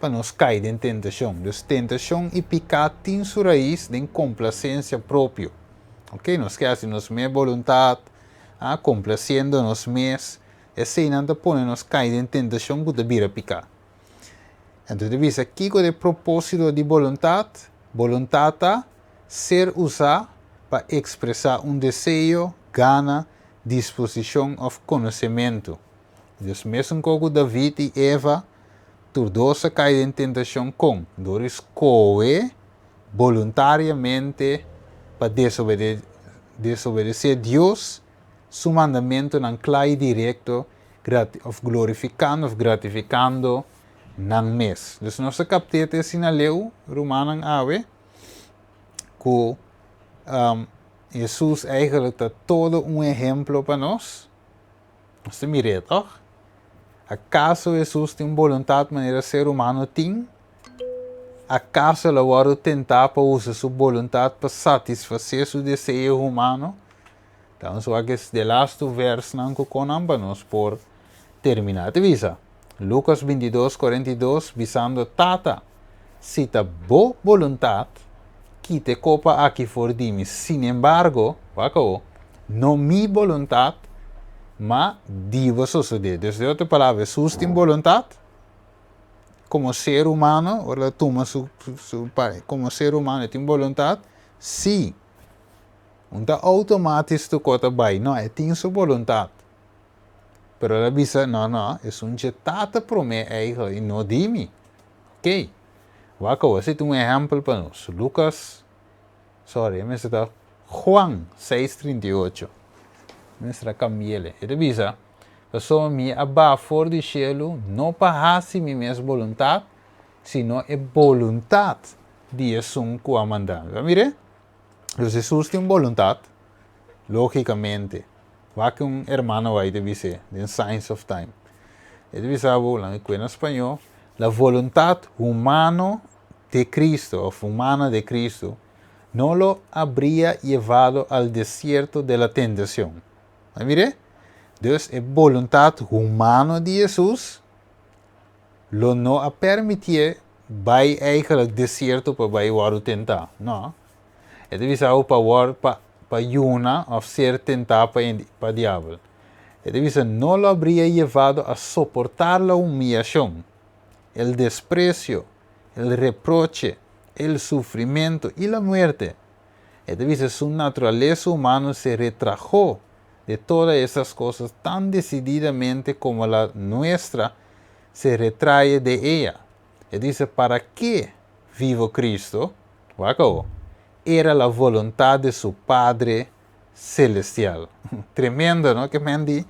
para nos cair em tentação. Dus tentação e pecado tem sua raiz de complacência próprio. Ok? Nos que assim nos minha vontade, complaciendo nos mes, esse não te põe nos cair em tentação que te vira picar. Então, diz aqui que o propósito de vontade ser usada para expressar desejo, gana, disposição ou conhecimento. Dus mesmo como David e Eva, todos caem em tentação com, door escolhe voluntariamente para desobedecer Deus, su mandamento não claro direto, glorificando ou gratificando não mes. Dus nossa captete sinaleu, Romanen ave, que Jesus eigenlijk está todo exemplo para nós. Você mire, toch? Acaso Jesus tem vontade de maneira ser humano tem? Acaso ele vai tentar para usar sua vontade para satisfazer seu desejo humano? Então, só que de last verso não conamba nós por terminar. Te visa. Lucas 22:42, visando tata. Se ta boa vontade, que te copa aqui for dimi. Sin embargo, não mi vontade, mas diva suceder. Desde outra palavra, Jesus tem vontade, como ser humano, ou toma como ser humano tem vontade, sim. Então, automático tu cota vai, não, tem sua vontade. Pero ela diz, não, é jetata promete e não dimi. Ok? Waco, esse é exemplo para nós. Lucas, mas está Juan 6:38. Nuestra Camille. E visa, pessoa me abafor do cielo, não parrasse minha mesma vontade, sino é vontade de Jesus que a mandar. Mire? Então, Jesus tem vontade, logicamente. Vai que hermano vai te dizer, in Science of Time. E visa, em espanhol, a vontade humana de Cristo, ou humana de Cristo, no lo habría llevado al desierto de la tentación. Mire, Deus é voluntad humana de Jesus, lo no a permitir vai eigenlijk desierto para vai war tentar. Não. É deve algo para war para yuna of ser tentar para diabo. É deve no lo habría llevado a soportar la humillación, el desprecio, el reproche, el sufrimiento y la muerte. Es decir, su naturaleza humana se retrajó de todas esas cosas tan decididamente como la nuestra se retrae de ella. Es decir, ¿para qué vivo Cristo? Era la voluntad de su Padre Celestial. Tremendo, ¿no? Que me di.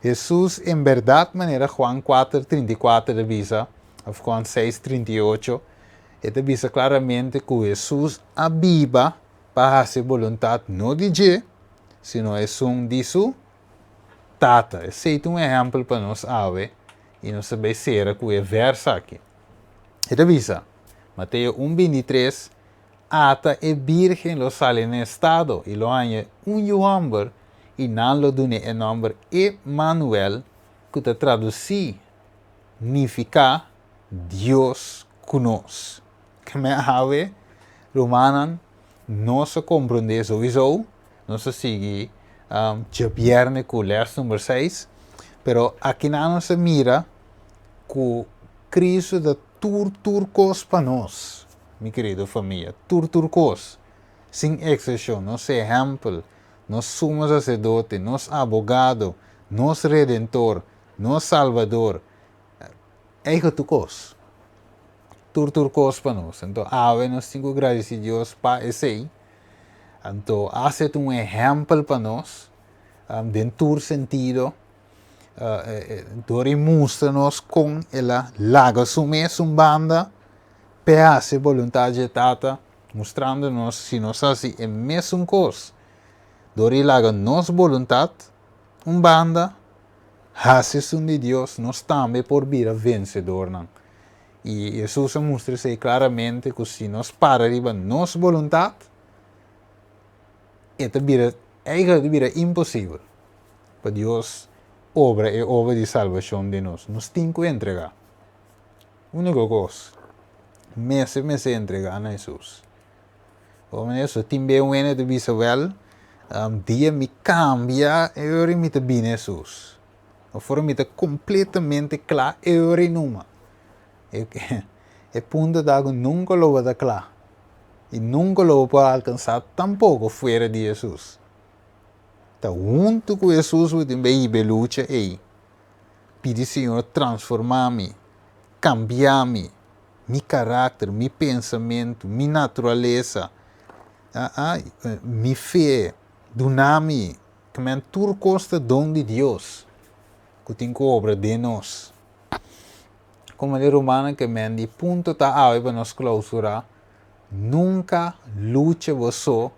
Jesús en verdad manera Juan 4:34 divisa, o Juan 6:38, divisa claramente que Jesús aviva para hacer voluntad no de Dios, sino es de su tata. Esse é exemplo para nós ver e nós saber ser que é verso aqui. Revisa, Mateus 1:23, ata e virgem lo sale en estado e lo añe hombre e não lo dune en nombre Emmanuel, que te traduzi significa Deus conosco. Que me have Romanan não se compreende sowieso, não se sigue Jabierne com o verso número 6, pero aqui não se mira que Cristo da turcos para nós, minha querida família, turcos, sem exceção, nosso exemplo, nós somos sacerdote, nosso abogado, nosso redentor, nosso salvador, é turcos. Turcos para nós. Então, nós temos que agradecer a Deus para esse. Então, hace exemplo para nós, dentro do sentido, mostra-nos com ela, laga sumir banda, para a vontade de Tata, mostrando-nos se nós fazemos a mesma coisa. Dori laga nossa vontade, banda, hace de Deus, nós também por vir a vencedor. Não? E Jesus mostra-se claramente que se nós pararmos nossa vontade, eigenlijk vira impossível para Deus obra e obra de salvação de nós. Nós temos que entregar. Única coisa, mês entregar a Jesus. Como isso, também é de visual, dia me cambia, eu me bem Jesus. Ou for me completamente claro, eu numa. É ponto da que nunca lo vai claro. E nunca lo pode alcançar tampouco fora de Jesus. Então, junto com Jesus, eu também luta e pedi Senhor transformar-me, cambiar-me, meu caráter, meu pensamento, minha natureza, minha fé, donar-me, que me tudo costa dom de Deus, que tem que obra de nós. Como a romana que me di ponto está para nos clausurar, nunca lute você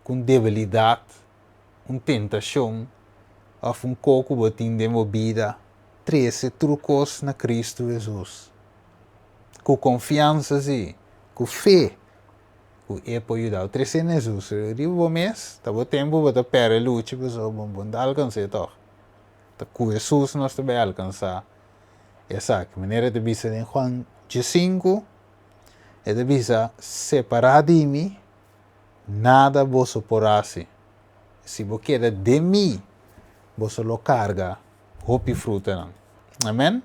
com debilidade, tentação, ou coco botim de movida, 13 trucos na Cristo Jesus. Com confiança, com fé, com apoio, 13 em Jesus. Ribo mês, tá bom tempo para pera lute, pessoal, bom alcançar toch. Com Jesus nós também alcançar. Essa maneira de vista em Juan 5, é de vista separar de mim, nada vos porase. Se você quer de mim, você lo carga, hopi fruta não. Amém?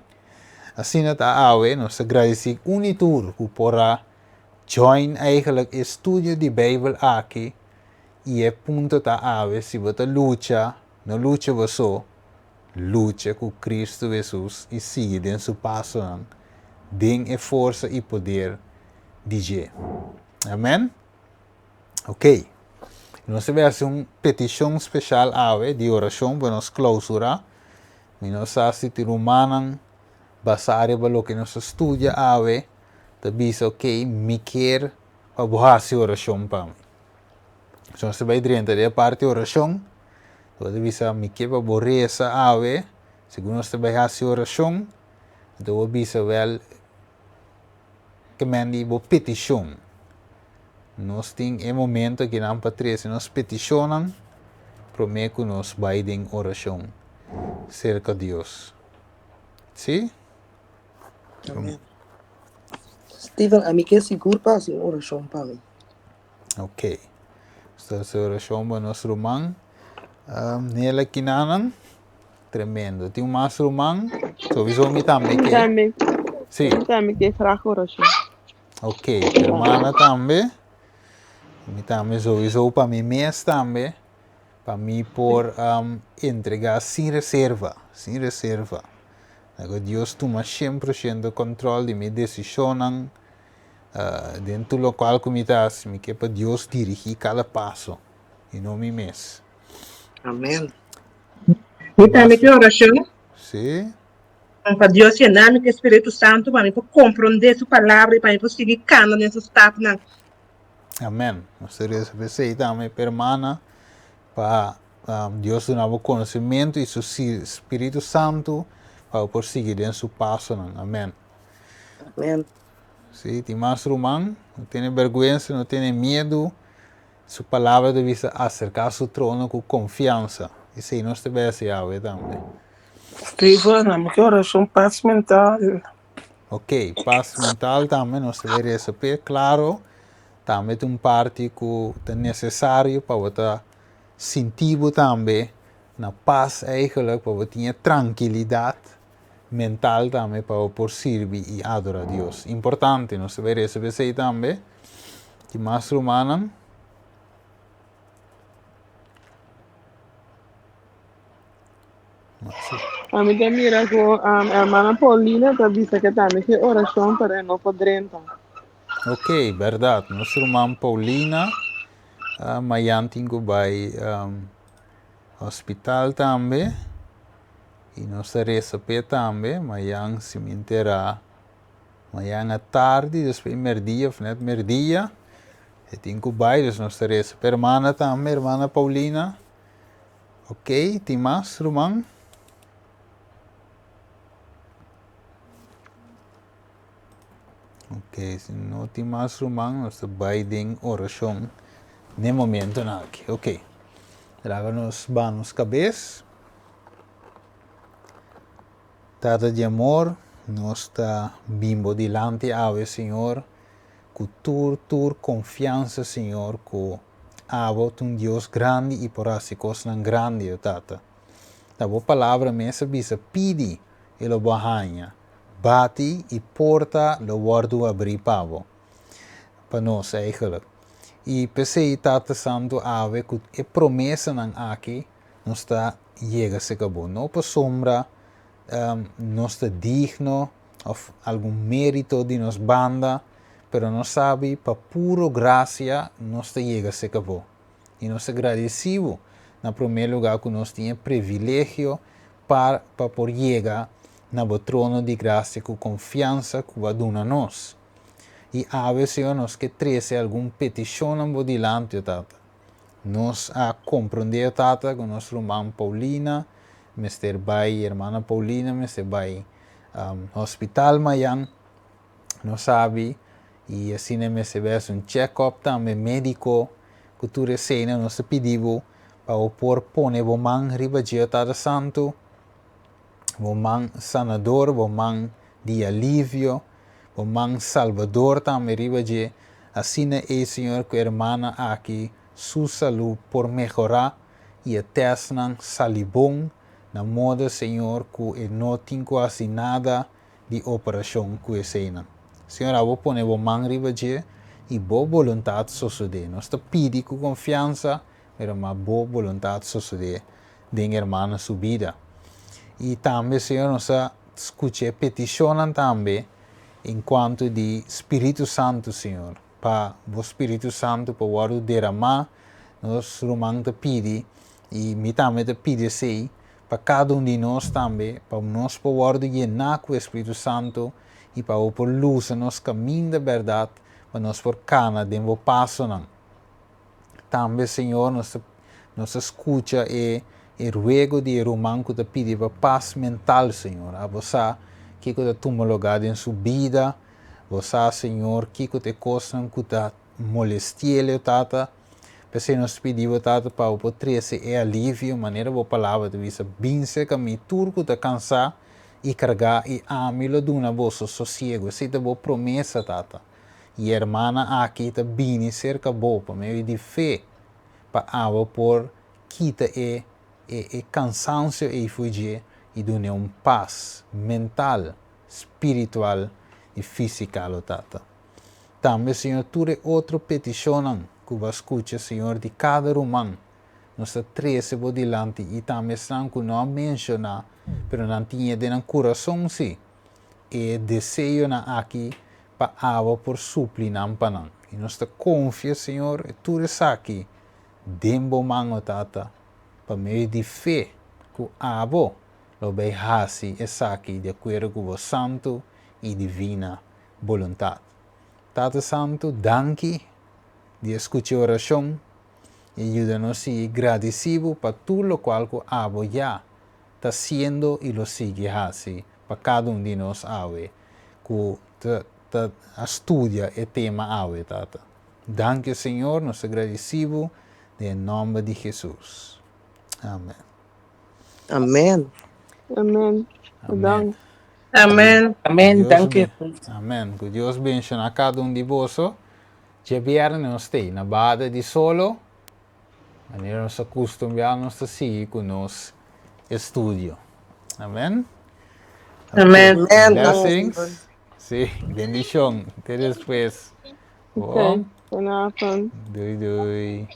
Assim está a nós agradecemos unitur que porá join eigenlijk estudo de Bijbel aqui e é ponto tá a se você luta, não luta você, luta com Cristo Jesus e siga em seu passo, den força e poder de Deus. Amém? Ok. Nós tivemos uma petição especial de oração para nós clausura. E nós assistimos humanan baseado pelo que nós estudia te bisa ok, me quer para borrar oração para mim. Então, nós vai dentro da parte de oração, então bisa me quer para borrar essa segundo nós vai fazer oração, então bisa wel que mandi bo petição. Nós temos um momento que não patrece, nós peticionam, prometo que nós vai em oração cerca de Deus. Sim? Amém. Steven, a mim que é seguro para assim oração para mim. Ok. Esta oração para nosso irmão. Nela kinanan, tremendo. Tem mais irmão, sowieso me também que. Também. Sim. Também que fraco oração. Ok. Hermana também. Me também sowieso para mim mesmo também. Para mim por entregar sem reserva. Sem reserva. Deus toma 100% controle de minha decisão. Dentro do local que me dá, me quer para Deus dirigir cada passo. E não me mesmo. Amém. E também que oração. Sim. Para Deus llenar com o Espírito Santo, para mim compreender sua palavra e para mim seguir caminhando nesse estado. Amém. Nós queremos também permana para Deus dar o conhecimento e seu Espírito Santo para prosseguir em seu passo. Amém. Amém. Sim, tem mais irmão, não tem vergonha, não tem medo. Sua palavra deve acercar seu trono com confiança. E se nós devemos fazer também. Steven, que oração paz mental. Ok, paz mental também nós devemos receber, claro. Também tem parte que é necessário para você sentir também na paz eigenlijk, para você ter tranquilidade mental também para por servir e adorar a Deus. Importante, nós devemos receber também. Que mais humana. A mim tem mira que a irmã Paulina tá disse que também que oração para não poder entrar. Ok, verdade. Nossa irmã Paulina, amanhã tenho vai hospital também. E nós receber também, amanhã se me interar. Amanhã à tarde, depois merdia, final merdia. E tenho vai, nós receber irmã também, irmã Paulina. Ok, tem mais, irmão? Ok, se não tem mais irmão, nós vamos em oração. No momento, aqui. Ok. Traga-nos banos cabeça. Tata de amor, nós está bimbo delante ao Senhor, com tur confiança, Senhor, com um Deus grande e por assim coisas grande, Tata. A boa palavra mesmo bisa pedi e lo bahanha. Bate e porta lo guardo abrir para nós eigenlijk. E pensei Tata Santo ave que é promessa nan aqui nós está chega se acabou. Não para sombra não está digno ou algum mérito de nos banda, pero nós sabe para puro graça nós está chega se acabou. E nós agradecido na primeiro lugar que nós tinha privilégio para por chegar na trono de graça com confiança que vai dar a nós. E a vezes nós que treze alguma petição no dilante, Tata. Nós a compreender, Tata, com nossa irmã Paulina, Mr. Bay, irmã Paulina, Mr. Bay, hospital amanhã, nós sabe, e assim nós recebemos check-up também médico, que tu recebe, nós pedimos para por pôr o mão riba de Tata Santo, o mão sanador, o mão de alívio, o mão salvador também riba de assim é Senhor que a irmã aqui sua saúde por melhorar e até não salibom na moda Senhor que não tem quase nada de operação que é cena. Senhor, eu vou pôr o mão riba de e boa vontade suceder. Nós te pedimos com confiança, mas uma boa vontade suceder de irmã sua vida. E também, Senhor, nós escutamos petição também enquanto de Espírito Santo, Senhor. Para o Espírito Santo, para o derramar nós romang te pedi e me também te pedi sei para cada de nós também, para nós poder llenar com o Espírito Santo e para o por luz nos caminho da verdade, para nós por cana de um passo não. Também, Senhor, nos escuta e ruego de romang que te pedi para paz mental, Senhor, a você que te toma lugar em sua vida, você, Senhor, que te costa que te molestia, tata. Porque nós pedimos, tata, para o poder e alívio, maneira boa palavra de vista, binse que me turco te cansar e carregar e amilo de uma vossa sossego. Essa é boa promessa, tata. E a irmã aqui te bine cerca boa, para meio de fé, para ava por quita e cansaço e fugir e dar paz mental, espiritual e física, tata. Também, Senhor, tu é outra petição que vai escutar, Senhor, de cada romano. Nós três por delante e também estão que não mencionar, mas não tinha de coração, sim. E desejo na aqui para água por suplir não para não. E nós confiamos, Senhor, e tu és aqui, dembo mango, tata, para meio de fé, que água, lo beihasi é aqui, de acordo com o santo e divina vontade. Tata Santo, danke de escuchar a oração e ajuda-nos a ser agradecidos para tudo o qual o Abo já está sendo e lo sigue assim para cada de nós, Ave, que estudia o tema Ave, Tata. Danke, Senhor, nos agradecemos em nome de Jesus. Amém. Amém. Amém. Amém. Amém. Amém, danke. Amém. Que Deus bendiga a cada de vós. Já vieram nós tem na bada de solo, maneira nós acostumamos a seguir com nosso estúdio. Amém? Amém. Blessings. Sim, bendição. Até depois. Ok. Boa noite. Doi, doi.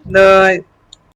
Nós.